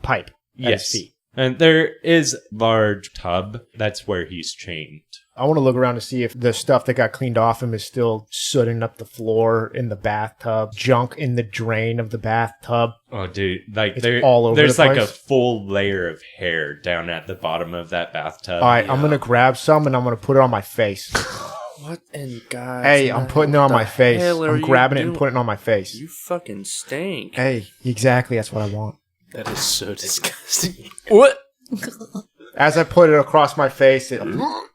Speaker 4: pipe.
Speaker 6: Yes. And there is a large tub. That's where he's chained.
Speaker 4: I want to look around to see if the stuff that got cleaned off him is still sooting up the floor in the bathtub, junk in the drain of the bathtub.
Speaker 6: Oh, dude. Like,
Speaker 4: it's all over
Speaker 6: there's
Speaker 4: the place.
Speaker 6: Like a full layer of hair down at the bottom of that bathtub.
Speaker 4: All right, I'm going to grab some and I'm going to put it on my face.
Speaker 5: What in God's
Speaker 4: Hey, I'm putting it on my face. I'm grabbing it and putting it on my face.
Speaker 5: You fucking stink.
Speaker 4: Hey, exactly. That's what I want.
Speaker 3: That is so disgusting.
Speaker 5: What?
Speaker 4: As I put it across my face,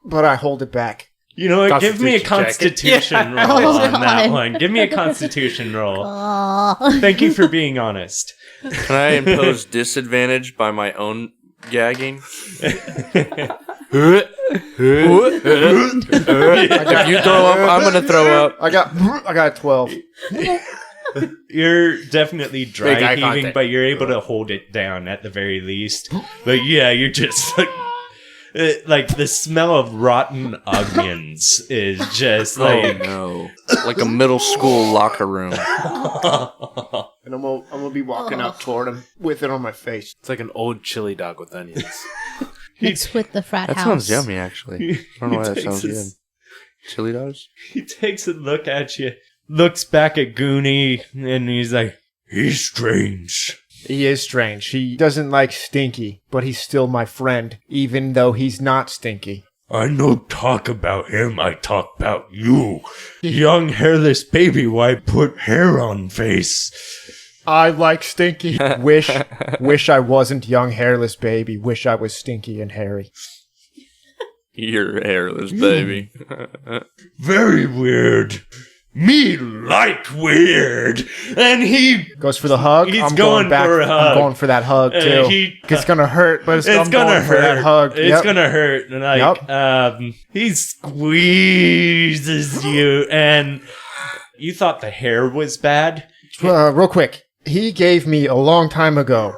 Speaker 4: but I hold it back.
Speaker 6: You know what? Give me a constitution roll on that one. Give me a constitution roll. Thank you for being honest.
Speaker 5: Can I impose disadvantage by my own gagging? If you throw up, I'm gonna throw up.
Speaker 4: I got 12.
Speaker 6: You're definitely dry heaving, but you're able to hold it down at the very least. But yeah, you're just like the smell of rotten onions is just like
Speaker 5: like a middle school locker room.
Speaker 4: And I'm gonna be walking up toward him with it on my face.
Speaker 3: It's like an old chili dog with onions.
Speaker 2: It's with the frat house.
Speaker 5: That sounds yummy, actually. I don't know why that sounds good. Chili dogs?
Speaker 6: He takes a look at you, looks back at Goonie, and he's like, he's strange.
Speaker 4: He is strange. He doesn't like Stinky, but he's still my friend, even though he's not Stinky.
Speaker 6: I no talk about him, I talk about you. Young hairless baby, why put hair on face?
Speaker 4: I like Stinky. Wish I wasn't young hairless baby. Wish I was Stinky and hairy.
Speaker 5: You're hairless baby.
Speaker 6: Very weird. Me like weird. And he
Speaker 4: goes for the hug.
Speaker 6: He's going back for a hug.
Speaker 4: I'm going for that hug too. It's gonna hurt, but it's gonna hurt. For that hug.
Speaker 6: It's gonna hurt. And like, he squeezes you, and you thought the hair was bad.
Speaker 4: Real quick, he gave me a long time ago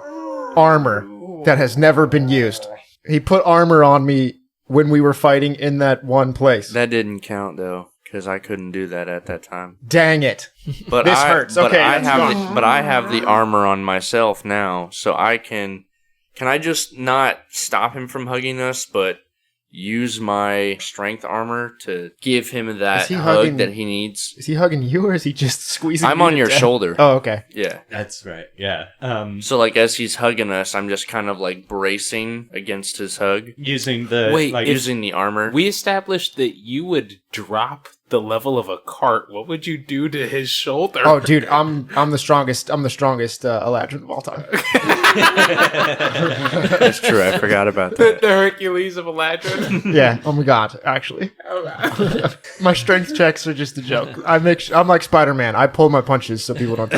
Speaker 4: armor that has never been used. He put armor on me when we were fighting in that one place.
Speaker 5: That didn't count though, because I couldn't do that at that time.
Speaker 4: Dang it!
Speaker 5: But
Speaker 4: This hurts. Okay,
Speaker 5: I
Speaker 4: let's
Speaker 5: have
Speaker 4: go.
Speaker 5: but I have the armor on myself now, so I can. Can I just not stop him from hugging us, but use my strength armor to give him that
Speaker 4: he
Speaker 5: hug
Speaker 4: hugging-
Speaker 5: that he needs?
Speaker 4: Is he hugging you or is he just squeezing?
Speaker 5: I'm
Speaker 4: you
Speaker 5: on
Speaker 4: to
Speaker 5: your
Speaker 4: death?
Speaker 5: shoulder.
Speaker 4: Oh, okay.
Speaker 5: Yeah.
Speaker 6: That's right. Yeah.
Speaker 5: So like as he's hugging us, I'm just kind of like bracing against his hug,
Speaker 6: Using the
Speaker 3: Wait,
Speaker 6: like
Speaker 5: using the armor.
Speaker 3: We established that you would drop the level of a cart. What would you do to his shoulder?
Speaker 4: Oh, dude, I'm the strongest. I'm the strongest Eladrin of all time.
Speaker 5: That's true. I forgot about that.
Speaker 3: The Hercules of Eladrin.
Speaker 4: Yeah. Oh my god. Actually, my strength checks are just a joke. I'm like Spider-Man. I pull my punches so people don't.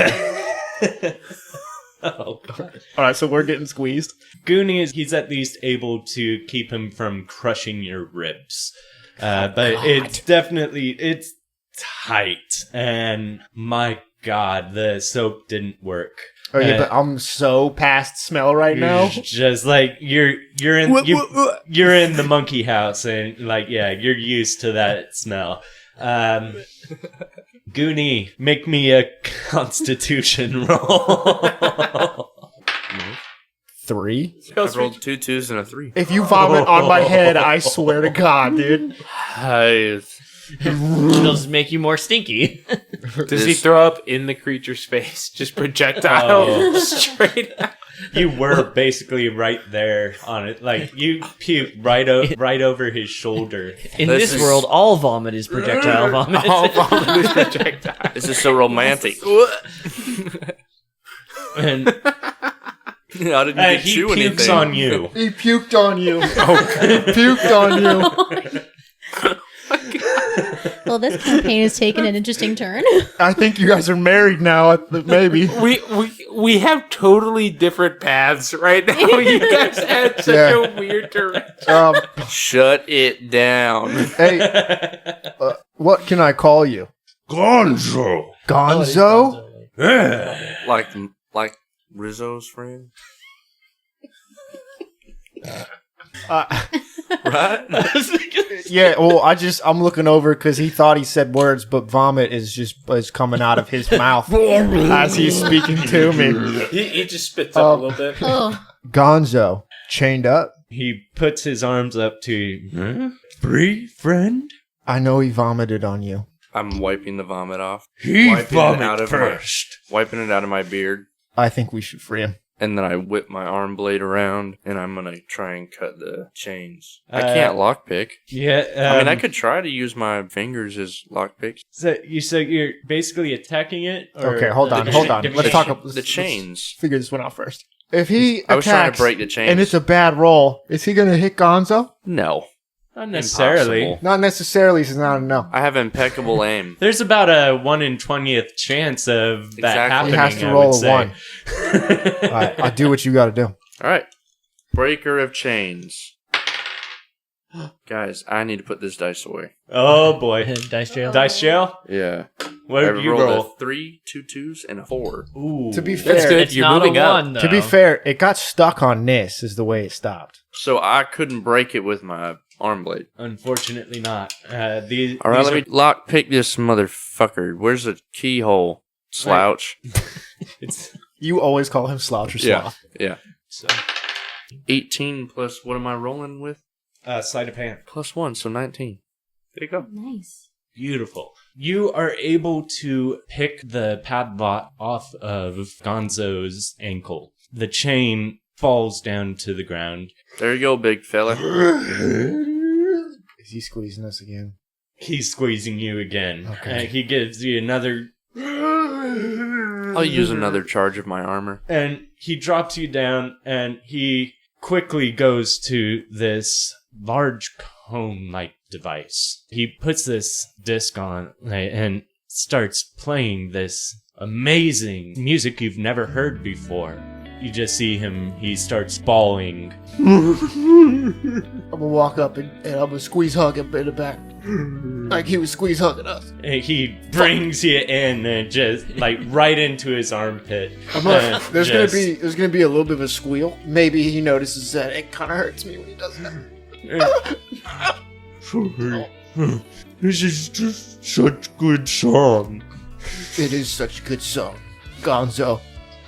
Speaker 6: Oh, God.
Speaker 4: All right, so we're getting squeezed.
Speaker 6: Goonie he's at least able to keep him from crushing your ribs. But it's tight, and my God, the soap didn't work.
Speaker 4: Oh yeah, but I'm so past smell right now.
Speaker 6: Just like you're in the monkey house, and like you're used to that smell. Goonie, make me a Constitution roll.
Speaker 4: 3.
Speaker 5: I rolled 2 2s and a 3.
Speaker 4: If you vomit on my head, I swear to God, dude.
Speaker 1: It'll just make you more stinky.
Speaker 3: Does he throw up in the creature's face? Just projectile straight out?
Speaker 6: You were basically right there on it. Like, you puked right over his shoulder.
Speaker 1: In this world, all vomit is projectile vomit.
Speaker 3: All vomit is projectile.
Speaker 5: This is so romantic.
Speaker 6: And
Speaker 5: I didn't get
Speaker 6: he
Speaker 5: you
Speaker 6: pukes
Speaker 5: anything.
Speaker 6: on you.
Speaker 4: He puked on you. He puked on you.
Speaker 2: Well, this campaign is taking an interesting turn.
Speaker 4: I think you guys are married now. Maybe.
Speaker 3: We have totally different paths right now. You guys had such a weird direction.
Speaker 5: Shut it down.
Speaker 4: Hey, what can I call you?
Speaker 6: Gonzo.
Speaker 4: Gonzo?
Speaker 5: Like Rizzo's friend? Right?
Speaker 4: Yeah, well, I'm looking over because he thought he said words, but vomit is coming out of his mouth as he's speaking to me.
Speaker 3: He just spits up a little bit.
Speaker 2: Oh,
Speaker 4: Gonzo, chained up.
Speaker 6: He puts his arms up to free friend.
Speaker 4: I know he vomited on you.
Speaker 5: I'm wiping the vomit off.
Speaker 6: He
Speaker 5: Wiping it out
Speaker 6: vomited
Speaker 5: of
Speaker 6: first.
Speaker 5: Wiping it out of my beard.
Speaker 4: I think we should free him.
Speaker 5: And then I whip my arm blade around, and I'm going to try and cut the chains. I can't lockpick.
Speaker 6: Yeah,
Speaker 5: I mean, I could try to use my fingers as lockpicks.
Speaker 6: So you're basically attacking it? Or
Speaker 4: Okay, hold on. Let's talk.
Speaker 5: The chains.
Speaker 4: Let's figure this one out first. If he
Speaker 5: I was trying to
Speaker 4: attacks
Speaker 5: break the chains.
Speaker 4: and it's a bad roll, is he going to hit Gonzo?
Speaker 5: No.
Speaker 6: Not necessarily.
Speaker 5: Impossible.
Speaker 4: Not necessarily. He's not a no.
Speaker 5: I have impeccable aim.
Speaker 6: There's about a 1 in 20th chance of that
Speaker 5: Exactly.
Speaker 6: happening.
Speaker 4: He has to
Speaker 6: I
Speaker 4: roll
Speaker 6: would
Speaker 4: a
Speaker 6: say.
Speaker 4: 1. All right, I'll do what you got to do.
Speaker 5: All right. Breaker of chains. Guys, I need to put this dice away.
Speaker 6: Oh boy.
Speaker 1: Dice jail.
Speaker 6: Dice jail?
Speaker 5: Yeah.
Speaker 6: What
Speaker 5: I
Speaker 6: did you
Speaker 5: rolled
Speaker 6: roll?
Speaker 5: a 3, 2 2s, and a 4.
Speaker 6: Ooh.
Speaker 4: To be
Speaker 3: That's
Speaker 4: fair,
Speaker 3: good.
Speaker 1: It's
Speaker 3: You're
Speaker 1: not
Speaker 3: moving
Speaker 1: a
Speaker 3: up.
Speaker 1: one, though.
Speaker 4: to be fair, it got stuck on this. Is the way it stopped.
Speaker 5: So I couldn't break it with my arm blade.
Speaker 6: Unfortunately not.
Speaker 5: All right, let me lockpick this motherfucker. Where's the keyhole? Slouch.
Speaker 4: You always call him Slouch or
Speaker 5: Yeah.
Speaker 4: Sloth.
Speaker 5: Yeah.
Speaker 6: So,
Speaker 5: 18 plus, what am I rolling with?
Speaker 6: sleight of hand.
Speaker 5: Plus 1, so 19. There you go.
Speaker 2: nice.
Speaker 6: Beautiful. You are able to pick the padlock off of Gonzo's ankle. The chain falls down to the ground.
Speaker 5: There you go, big fella.
Speaker 4: Is he squeezing us again?
Speaker 6: He's squeezing you again.
Speaker 4: Okay.
Speaker 6: He gives you another...
Speaker 5: I'll use another charge of my armor.
Speaker 6: And he drops you down, and he quickly goes to this large cone-like device. He puts this disc on and starts playing this amazing music you've never heard before. You just see him, he starts bawling.
Speaker 4: I'm gonna walk up and I'm gonna squeeze hug him in the back. Like he was squeeze hugging us.
Speaker 6: And he brings you in and just, like, right into his armpit.
Speaker 4: There's gonna be a little bit of a squeal. Maybe he notices that it kinda hurts me when he does that.
Speaker 6: Sorry. This is just such good song.
Speaker 4: It is such a good song. Gonzo.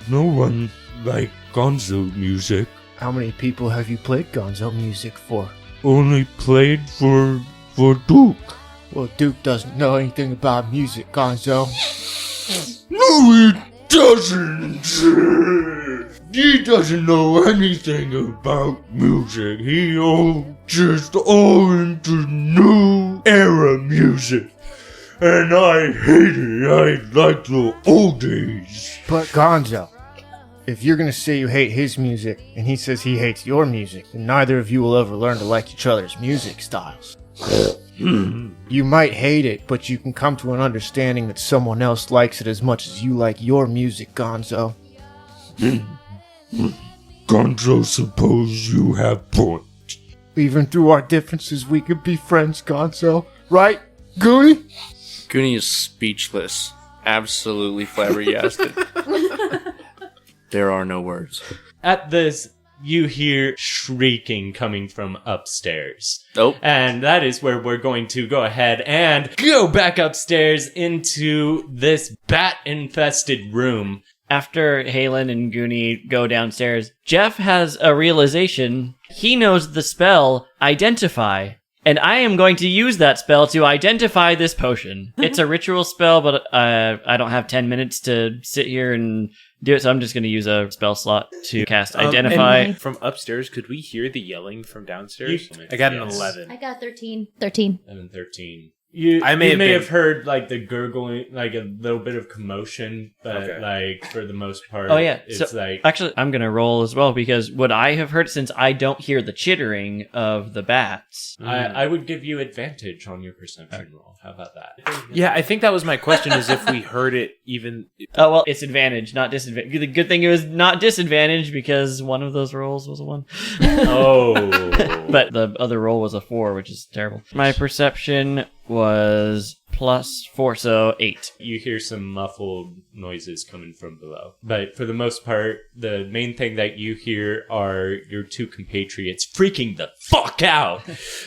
Speaker 6: No one like Gonzo music.
Speaker 4: How many people have you played Gonzo music for?
Speaker 6: Only played for Duke.
Speaker 4: Well, Duke doesn't know anything about music, Gonzo.
Speaker 6: No, he doesn't. He doesn't know anything about music. He just all into new era music. And I hate it. I like the old days.
Speaker 4: But Gonzo, if you're gonna say you hate his music, and he says he hates your music, then neither of you will ever learn to like each other's music styles. You might hate it, but you can come to an understanding that someone else likes it as much as you like your music, Gonzo.
Speaker 6: Gonzo, suppose you have point.
Speaker 4: Even through our differences, we could be friends, Gonzo. Right, Goonie?
Speaker 5: Goonie is speechless. Absolutely flabbergasted. There are no words.
Speaker 6: At this, you hear shrieking coming from upstairs.
Speaker 5: Nope.
Speaker 6: And that is where we're going to go ahead and go back upstairs into this bat-infested room.
Speaker 1: After Halen and Goonie go downstairs, Jeff has a realization. He knows the spell Identify, and I am going to use that spell to identify this potion. It's a ritual spell, but I don't have 10 minutes to sit here and do it, so I'm just going to use a spell slot to cast Identify.
Speaker 3: And from upstairs, could we hear the yelling from downstairs? I got an 11.
Speaker 2: I got 13. 13.
Speaker 6: 13. You may have heard like the gurgling, like a little bit of commotion, but like for the most part, it's
Speaker 1: so,
Speaker 6: like
Speaker 1: actually I'm gonna roll as well because would I have heard since I don't hear the chittering of the bats?
Speaker 6: I would give you advantage on your perception roll. How about that?
Speaker 3: Yeah, I think that was my question: is if we heard it even.
Speaker 1: Oh well, it's advantage, not disadvantage. The good thing it was not disadvantage because one of those rolls was a 1.
Speaker 6: Oh,
Speaker 1: but the other roll was a 4, which is terrible. My perception was +4, so 8.
Speaker 6: You hear some muffled noises coming from below. But for the most part, the main thing that you hear are your two compatriots freaking the fuck out.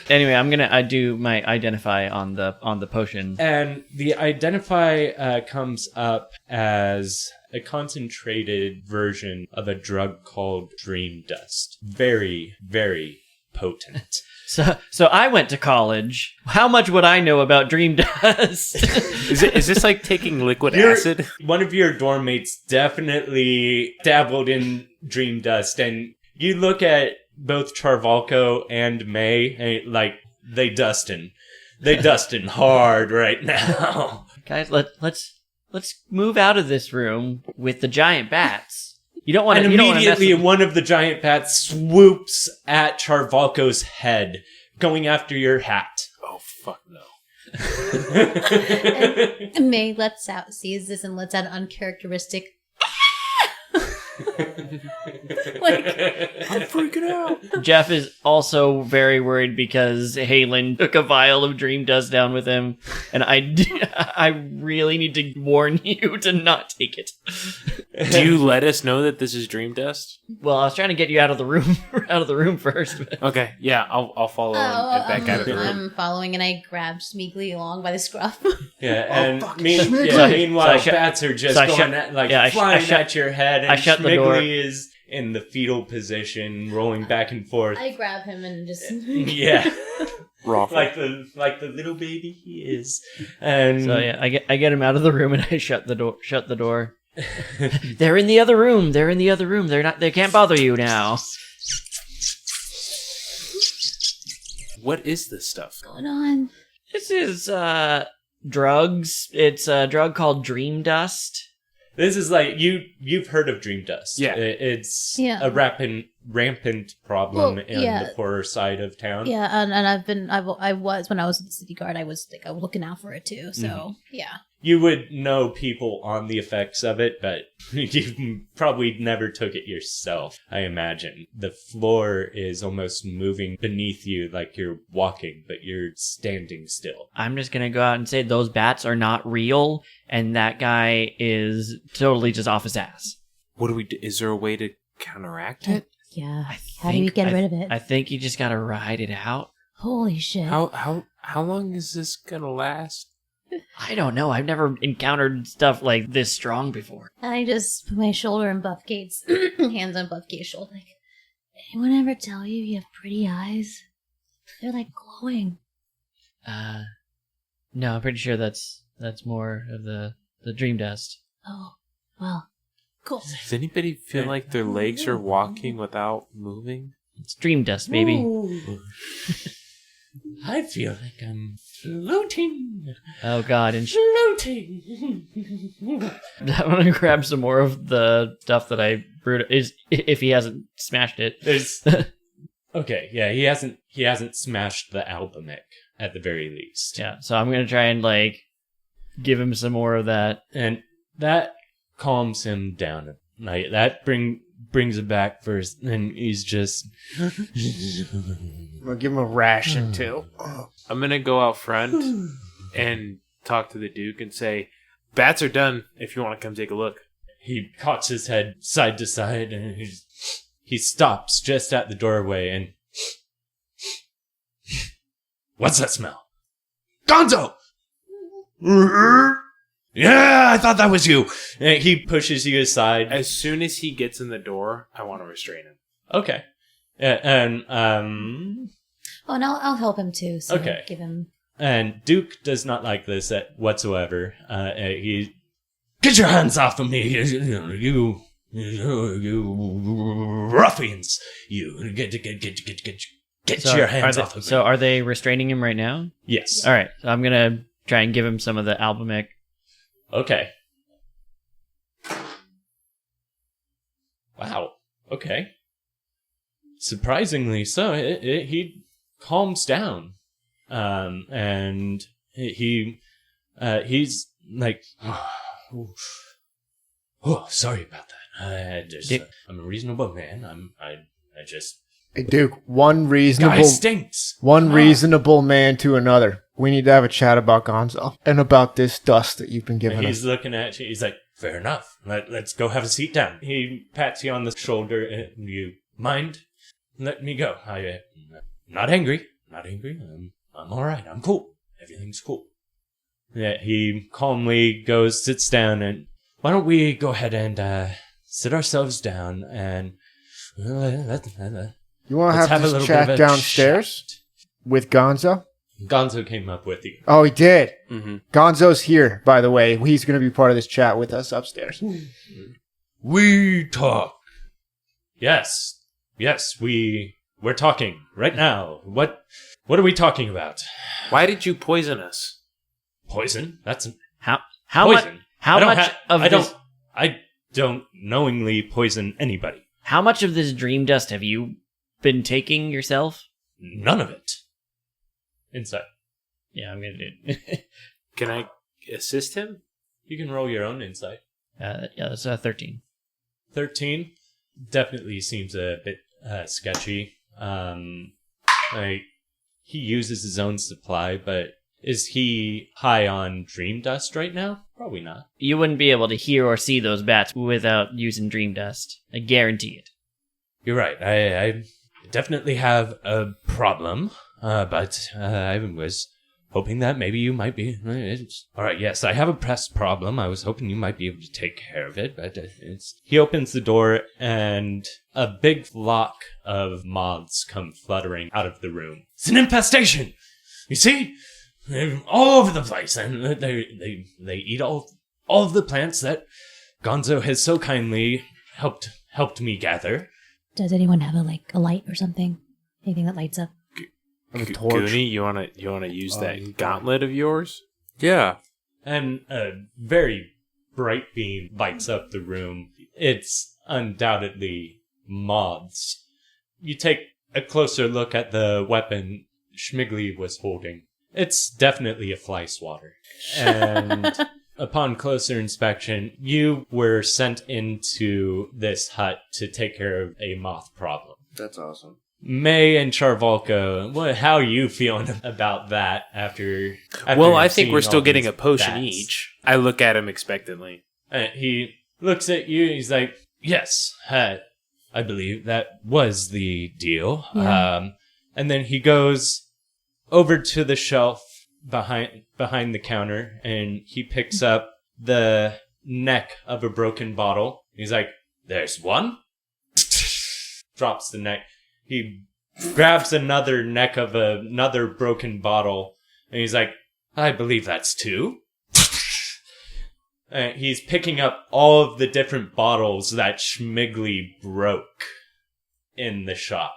Speaker 1: Anyway, I do my Identify on the potion.
Speaker 6: And the Identify comes up as a concentrated version of a drug called Dream Dust. Very, very potent.
Speaker 1: So I went to college. How much would I know about Dream Dust?
Speaker 3: Is this like taking liquid acid?
Speaker 6: One of your dorm mates definitely dabbled in Dream Dust, and you look at both Charvalco and May, and like they dustin' hard right now.
Speaker 1: Guys, let's move out of this room with the giant bats. You don't want to.
Speaker 6: And immediately, one of the giant bats swoops at Charvalco's head, going after your hat.
Speaker 3: Oh fuck no!
Speaker 2: And May sees this and lets out an uncharacteristic.
Speaker 3: Like, I'm freaking out.
Speaker 1: Jeff is also very worried because Halen took a vial of Dream Dust down with him, and I really need to warn you to not take it.
Speaker 3: Do you let us know that this is Dream Dust?
Speaker 1: Well, I was trying to get you out of the room first. But.
Speaker 3: Okay, yeah, I'll follow and back out of the room.
Speaker 2: I'm following, and I grabbed Smeagly along by the scruff.
Speaker 6: Yeah, and meanwhile, bats are just flying at your head, and Smeagly is in the fetal position, rolling back and forth.
Speaker 2: I grab him and just
Speaker 6: raw, like the little baby he is. And
Speaker 1: so yeah, I get him out of the room and I shut the door. They're in the other room. They can't bother you now.
Speaker 3: What is this stuff?
Speaker 2: What's going on?
Speaker 1: This is drugs. It's a drug called Dream Dust.
Speaker 6: This is like you've heard of Dream Dust.
Speaker 3: Yeah,
Speaker 6: it's a rampant problem in the poorer side of town.
Speaker 2: Yeah, and I was when I was in the city guard. I was looking out for it too. So yeah.
Speaker 6: You would know people on the effects of it, but you probably never took it yourself, I imagine. The floor is almost moving beneath you like you're walking, but you're standing still.
Speaker 1: I'm just going to go out and say those bats are not real, and that guy is totally just off his ass.
Speaker 3: What do we do? Is there a way to counteract it?
Speaker 2: Yeah. How do you get rid of it?
Speaker 1: I think you just gotta ride it out.
Speaker 2: Holy shit.
Speaker 8: How long is this gonna last?
Speaker 1: I don't know. I've never encountered stuff like this strong before.
Speaker 2: I just put my shoulder on Buffgate's hands on Buffgate's shoulder. Like, anyone ever tell you have pretty eyes? They're like glowing.
Speaker 1: No, I'm pretty sure that's more of the dream dust.
Speaker 2: Oh, well, cool.
Speaker 8: Does anybody feel like their legs are walking without moving?
Speaker 1: It's dream dust, baby.
Speaker 7: I feel like I'm floating.
Speaker 1: Oh god, and
Speaker 7: Floating.
Speaker 1: I'm gonna grab some more of the stuff that I brewed. Is if he hasn't smashed it.
Speaker 6: There's okay, yeah, he hasn't smashed the albumic at the very least.
Speaker 1: Yeah, so I'm gonna try and like give him some more of that,
Speaker 6: And that calms him down. Like that brings it back first, and he's just
Speaker 4: I'm gonna give him a ration too.
Speaker 8: I'm gonna go out front and talk to the Duke and say, bats are done if you want to come take a look.
Speaker 6: he cocks his head side to side, and he stops just at the doorway and what's that smell? Gonzo! Yeah, I thought that was you. And he pushes you aside.
Speaker 8: As soon as he gets in the door, I want to restrain him.
Speaker 6: Okay. And
Speaker 2: Oh, and I'll help him too. So
Speaker 6: Okay.
Speaker 2: give him.
Speaker 6: And Duke does not like this whatsoever. He get your hands off of me, you ruffians! You get your hands off of me.
Speaker 1: So are they restraining him right now?
Speaker 6: Yes.
Speaker 1: All right, so I'm gonna try and give him some of the albumic.
Speaker 6: Okay. Wow. Okay. Surprisingly so, he calms down, and he's like, oh, sorry about that. I'm a reasonable man. I just
Speaker 4: Hey, Duke, one
Speaker 6: guy
Speaker 4: reasonable
Speaker 6: stinks.
Speaker 4: reasonable man to another. We need to have a chat about Gonzo and about this dust that you've been giving us.
Speaker 6: He's looking at you. He's like, fair enough. Let's go have a seat down. He pats you on the shoulder. And you mind? Let me go. I'm not angry. I'm all right. I'm cool. Everything's cool. Yeah. He calmly goes, sits down, and why don't we go ahead and sit ourselves down and
Speaker 4: You want to
Speaker 6: let's
Speaker 4: have
Speaker 6: a
Speaker 4: this
Speaker 6: little
Speaker 4: chat
Speaker 6: bit of a
Speaker 4: downstairs
Speaker 6: chat.
Speaker 4: with Gonzo?
Speaker 6: Gonzo came up with you.
Speaker 4: Oh, he did.
Speaker 8: Mm-hmm.
Speaker 4: Gonzo's here, by the way. He's going to be part of this chat with us upstairs.
Speaker 6: We talk. Yes, we're talking right now. What are we talking about?
Speaker 8: Why did you poison us?
Speaker 6: Poison? That's
Speaker 1: How
Speaker 6: poison.
Speaker 1: much? How much of this?
Speaker 6: I don't knowingly poison anybody.
Speaker 1: How much of this dream dust have you been taking yourself?
Speaker 6: None of it. Insight.
Speaker 1: Yeah, I'm gonna do it.
Speaker 8: Can I assist him?
Speaker 6: You can roll your own insight.
Speaker 1: Yeah, that's 13.
Speaker 6: 13 definitely seems a bit sketchy. Like he uses his own supply, but is he high on dream dust right now? Probably not.
Speaker 1: You wouldn't be able to hear or see those bats without using dream dust. I guarantee it.
Speaker 6: You're right. I definitely have a problem, but I was hoping that maybe you might be. All right, yes, I have a pressed problem. I was hoping you might be able to take care of it, but He opens the door, and a big flock of moths come fluttering out of the room. It's an infestation! You see? They're all over the place, and they eat all of the plants that Gonzo has so kindly helped me gather.
Speaker 2: Does anyone have a light or something? Anything that lights up?
Speaker 4: A torch.
Speaker 8: Goonie, you wanna use that gauntlet of yours?
Speaker 5: Yeah.
Speaker 6: And a very bright beam lights up the room. It's undoubtedly moths. You take a closer look at the weapon Schmigley was holding. It's definitely a fly swatter. And upon closer inspection, you were sent into this hut to take care of a moth problem.
Speaker 5: That's awesome.
Speaker 6: May and Charvalka, how are you feeling about that after
Speaker 8: Well, I think
Speaker 6: seeing
Speaker 8: we're still
Speaker 6: all
Speaker 8: getting
Speaker 6: these
Speaker 8: a potion
Speaker 6: bats?
Speaker 8: each. I look at him expectantly.
Speaker 6: He looks at you, he's like, yes, I believe that was the deal.
Speaker 2: Yeah.
Speaker 6: And then he goes over to the shelf behind the counter, and he picks up the neck of a broken bottle. He's like, "There's one." Drops the neck. He grabs another neck of another broken bottle, and he's like, "I believe that's two." He's picking up all of the different bottles that Schmigley broke in the shop.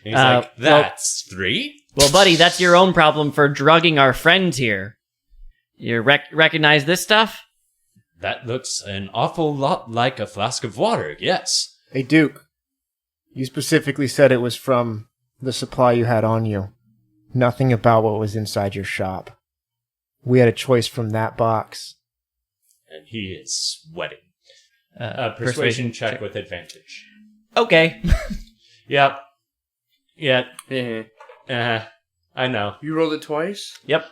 Speaker 6: And he's like, "That's three?"
Speaker 1: Well, buddy, that's your own problem for drugging our friends here. You recognize this stuff?
Speaker 6: That looks an awful lot like a flask of water, yes.
Speaker 4: Hey, Duke. You specifically said it was from the supply you had on you. Nothing about what was inside your shop. We had a choice from that box.
Speaker 6: And he is sweating. Persuasion check with advantage.
Speaker 1: Okay.
Speaker 6: Yep. Yeah. I know.
Speaker 5: You rolled it twice?
Speaker 1: Yep.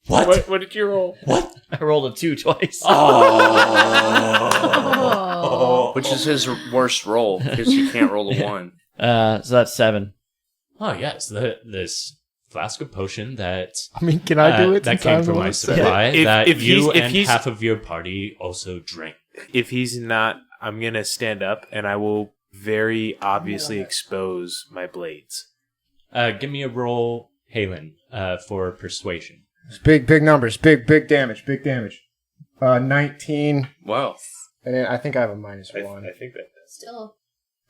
Speaker 6: What?
Speaker 8: What did you roll?
Speaker 6: What?
Speaker 1: I rolled a 2 twice.
Speaker 2: Oh.
Speaker 5: Which is his worst roll, because he can't roll a 1.
Speaker 1: So that's 7.
Speaker 6: Oh, yes. This flask of potion that...
Speaker 4: I mean, can I do it?
Speaker 6: That came from my supply
Speaker 8: If
Speaker 6: that you and
Speaker 8: he's-
Speaker 6: half of your party also drank.
Speaker 8: If he's not, I'm going to stand up and I will very obviously expose my blades.
Speaker 6: Give me a roll, Halen, for persuasion.
Speaker 4: It's big numbers. Big damage. 19.
Speaker 5: Wow.
Speaker 4: And then I think I have a -1.
Speaker 8: I think that that's
Speaker 2: Still.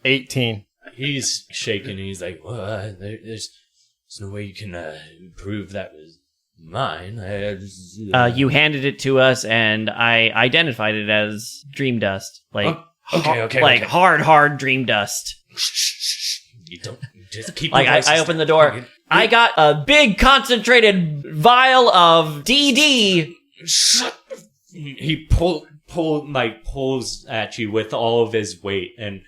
Speaker 4: 18.
Speaker 6: He's shaking and he's like, well, there's no way you can prove that was mine.
Speaker 1: You handed it to us, and I identified it as dream dust. Like,
Speaker 6: Okay.
Speaker 1: like hard dream dust.
Speaker 6: You don't just keep.
Speaker 1: Like, I opened the door. I got a big concentrated vial of DD.
Speaker 6: He pulls at you with all of his weight, and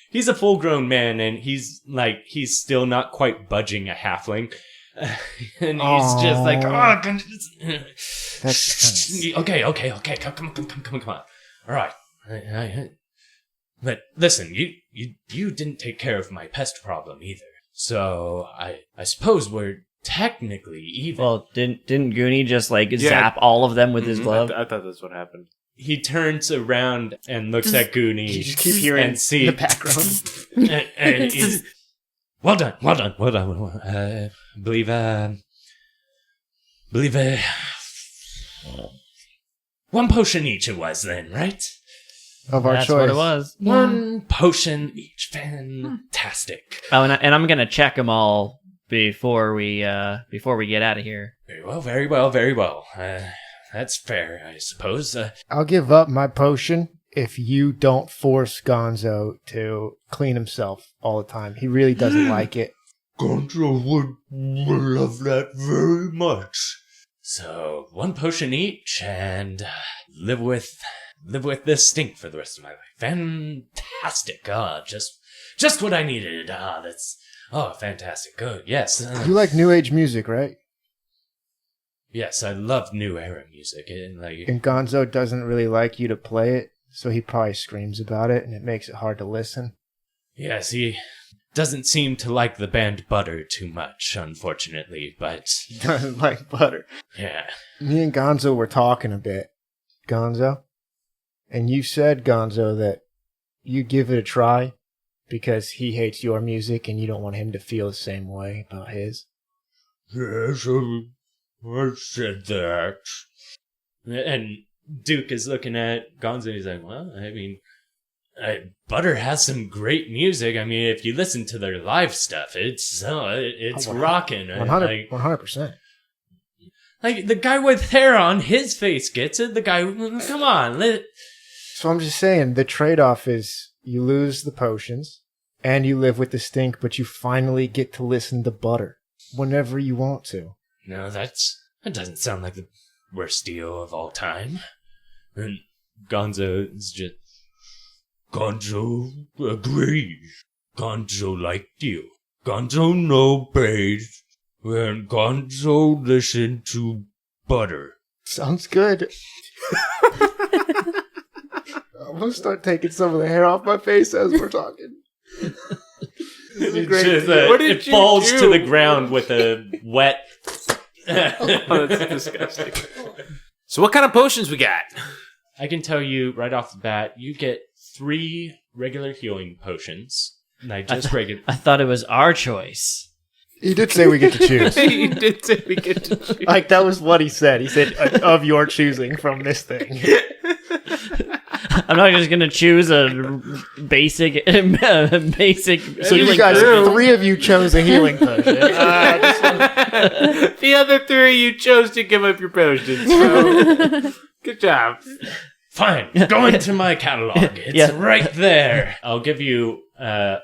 Speaker 6: he's a full-grown man, and he's still not quite budging a halfling, and he's just like, okay, come on, all right. But listen, you didn't take care of my pest problem either, so I suppose we're technically even.
Speaker 1: Well, didn't Goonie just zap all of them with his glove?
Speaker 8: I thought that's what happened.
Speaker 6: He turns around and looks at Goonie.
Speaker 4: You just keep hearing
Speaker 6: and see
Speaker 4: the background.
Speaker 6: and he's, well done. Believe one potion each it was then, right?
Speaker 4: Of our
Speaker 1: That's
Speaker 4: choice.
Speaker 1: what it was.
Speaker 6: One potion each. Fantastic.
Speaker 1: Oh, and I'm gonna check them all before we get out of here.
Speaker 6: Very well. That's fair, I suppose.
Speaker 4: I'll give up my potion if you don't force Gonzo to clean himself all the time. He really doesn't like it.
Speaker 6: Gonzo would love that very much. So, one potion each, and live with this stink for the rest of my life. Fantastic. Just what I needed. Fantastic. Good. Yes.
Speaker 4: You like New Age music, right?
Speaker 6: Yes, I love new era music.
Speaker 4: And Gonzo doesn't really like you to play it, so he probably screams about it, and it makes it hard to listen.
Speaker 6: Yes, he doesn't seem to like the band Butter too much, unfortunately, but...
Speaker 4: He doesn't like Butter.
Speaker 6: Yeah.
Speaker 4: Me and Gonzo were talking a bit. Gonzo? And you said, Gonzo, that you'd give it a try because he hates your music and you don't want him to feel the same way about his.
Speaker 6: Yes, I said that. And Duke is looking at Gonzo and he's like, well, I mean, Butter has some great music. I mean, if you listen to their live stuff, it's rocking.
Speaker 4: 100%.
Speaker 6: Like, the guy with hair on his face gets it. The guy, come on.
Speaker 4: So I'm just saying, the trade-off is you lose the potions and you live with the stink, but you finally get to listen to Butter whenever you want to.
Speaker 6: No, that doesn't sound like the worst deal of all time. And Gonzo is just... Gonzo agrees. Gonzo liked you. Gonzo no pays. And Gonzo listened to Butter.
Speaker 4: Sounds good. I'm gonna start taking some of the hair off my face as we're talking.
Speaker 6: It falls to the ground with a wet.
Speaker 8: Oh, that's disgusting. So what kind of potions we got?
Speaker 6: I can tell you right off the bat, you get 3 regular healing potions. And I
Speaker 1: thought it was our choice.
Speaker 4: He did say we get to choose.
Speaker 8: He did say we get to choose.
Speaker 4: Like, that was what he said. He said, of your choosing from this thing.
Speaker 1: I'm not just gonna choose a basic.
Speaker 4: So you guys, 3 of you chose a healing potion.
Speaker 8: The other 3 you chose to give up your potions. So, good job.
Speaker 6: Fine, go into my catalog. It's right there. I'll give you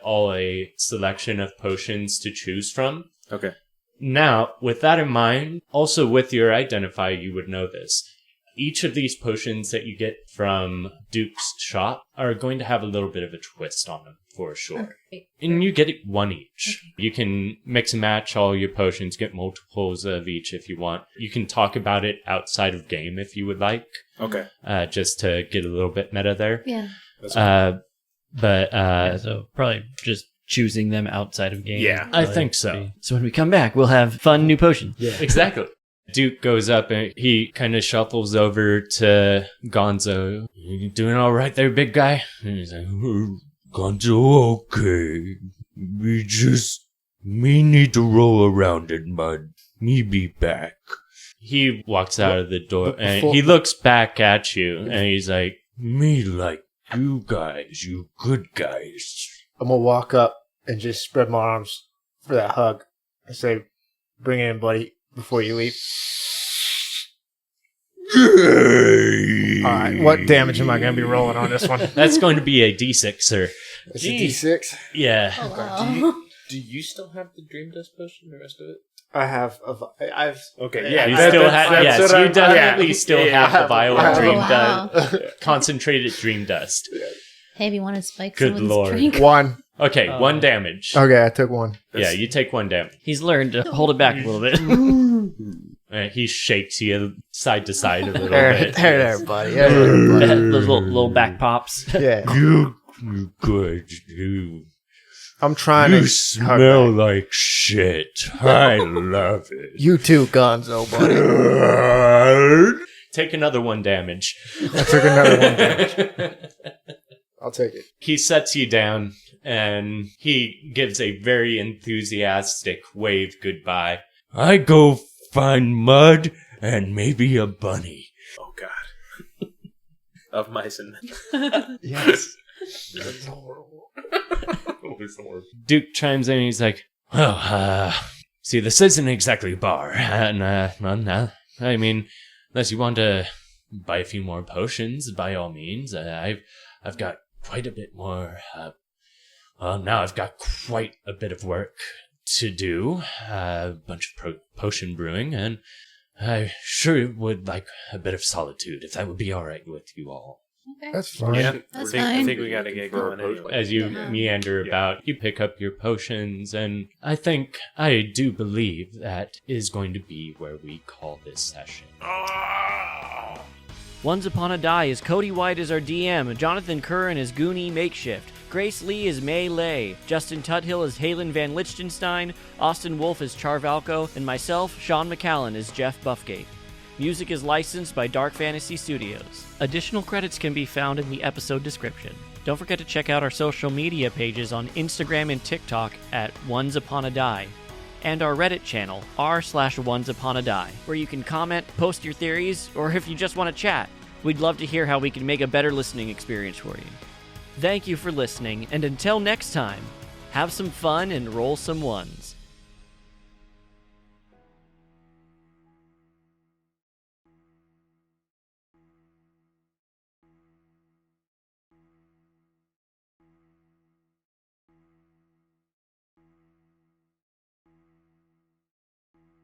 Speaker 6: all a selection of potions to choose from.
Speaker 8: Okay.
Speaker 6: Now, with that in mind, also with your identifier, you would know this. Each of these potions that you get from Duke's shop are going to have a little bit of a twist on them, for sure. And you get 1 each. You can mix and match all your potions, get multiples of each if you want. You can talk about it outside of game if you would like.
Speaker 8: Okay.
Speaker 6: Just to get a little bit meta there.
Speaker 2: Yeah.
Speaker 1: So probably just choosing them outside of game.
Speaker 8: Yeah.
Speaker 6: I think so.
Speaker 1: So when we come back, we'll have fun new potions.
Speaker 6: Yeah. Exactly. Duke goes up and he kind of shuffles over to Gonzo. You doing all right there, big guy? And he's like, Gonzo, okay. Me need to roll around in mud. Me be back. He walks out of the door and he looks back at you and he's like, me like you guys, you good guys.
Speaker 4: I'm gonna walk up and just spread my arms for that hug. I say, bring it in, buddy, before you leave. Alright, what damage am I going to be rolling on this one?
Speaker 6: That's going to be a D6, sir.
Speaker 4: It's a D6?
Speaker 6: Yeah.
Speaker 2: Oh, wow.
Speaker 5: Do you still have the Dream Dust potion, the rest of it?
Speaker 4: I've
Speaker 8: Okay,
Speaker 6: Yeah,
Speaker 8: yeah.
Speaker 6: you
Speaker 8: that-
Speaker 6: still
Speaker 8: that's-
Speaker 6: have.
Speaker 8: that's
Speaker 6: Yes,
Speaker 8: what
Speaker 6: you
Speaker 8: I'm-
Speaker 6: definitely
Speaker 8: yeah.
Speaker 6: still
Speaker 8: Yeah,
Speaker 6: have the vial
Speaker 4: I
Speaker 6: of
Speaker 4: have-
Speaker 6: dream
Speaker 2: Oh, wow.
Speaker 6: dust, concentrated dream dust.
Speaker 2: Hey, if you want to spike
Speaker 6: Good
Speaker 2: someone's
Speaker 6: lord.
Speaker 2: drink.
Speaker 4: 1.
Speaker 6: Okay, 1 damage.
Speaker 4: Okay, I took 1.
Speaker 6: Yeah, you take 1 damage.
Speaker 1: He's learned to hold it back a little bit.
Speaker 6: He shakes you side to side a little
Speaker 4: There,
Speaker 6: bit.
Speaker 4: there, buddy.
Speaker 1: Those little back pops.
Speaker 4: Yeah.
Speaker 6: You good, you.
Speaker 4: I'm trying
Speaker 6: You
Speaker 4: to
Speaker 6: smell like shit. I love it.
Speaker 4: You too, Gonzo, buddy.
Speaker 6: Take another 1 damage.
Speaker 4: I took another 1 damage. I'll take it.
Speaker 6: He sets you down and he gives a very enthusiastic wave goodbye. I go find mud and maybe a bunny.
Speaker 8: Oh, God. Of mice and men.
Speaker 4: Yes.
Speaker 8: That's horrible.
Speaker 6: Duke chimes in and he's like, well, see, this isn't exactly a bar. And, I mean, unless you want to buy a few more potions, by all means. I've got quite a bit more, now I've got quite a bit of work to do. A bunch of potion brewing, and I sure would like a bit of solitude, if that would be all right with you all.
Speaker 2: Okay.
Speaker 4: That's fine.
Speaker 8: Yeah,
Speaker 2: That's
Speaker 8: I
Speaker 2: fine.
Speaker 8: think we got to get going anyway.
Speaker 6: As you
Speaker 2: Yeah.
Speaker 6: meander about, you pick up your potions, and I do believe that is going to be where we call this session.
Speaker 1: Once Upon a Die is Cody White as our DM, Jonathan Curran is Goonie Makeshift, Grace Lee is May Lay, Justin Tuthill is Halen Van Lichtenstein, Austin Wolf is Charvalco, and myself, Sean McCallan, is Jeff Buffgate. Music is licensed by Dark Fantasy Studios. Additional credits can be found in the episode description. Don't forget to check out our social media pages on Instagram and TikTok at Once Upon a Die, and our Reddit channel, r/OnesUponADie, where you can comment, post your theories, or if you just want to chat. We'd love to hear how we can make a better listening experience for you. Thank you for listening, and until next time, have some fun and roll some ones.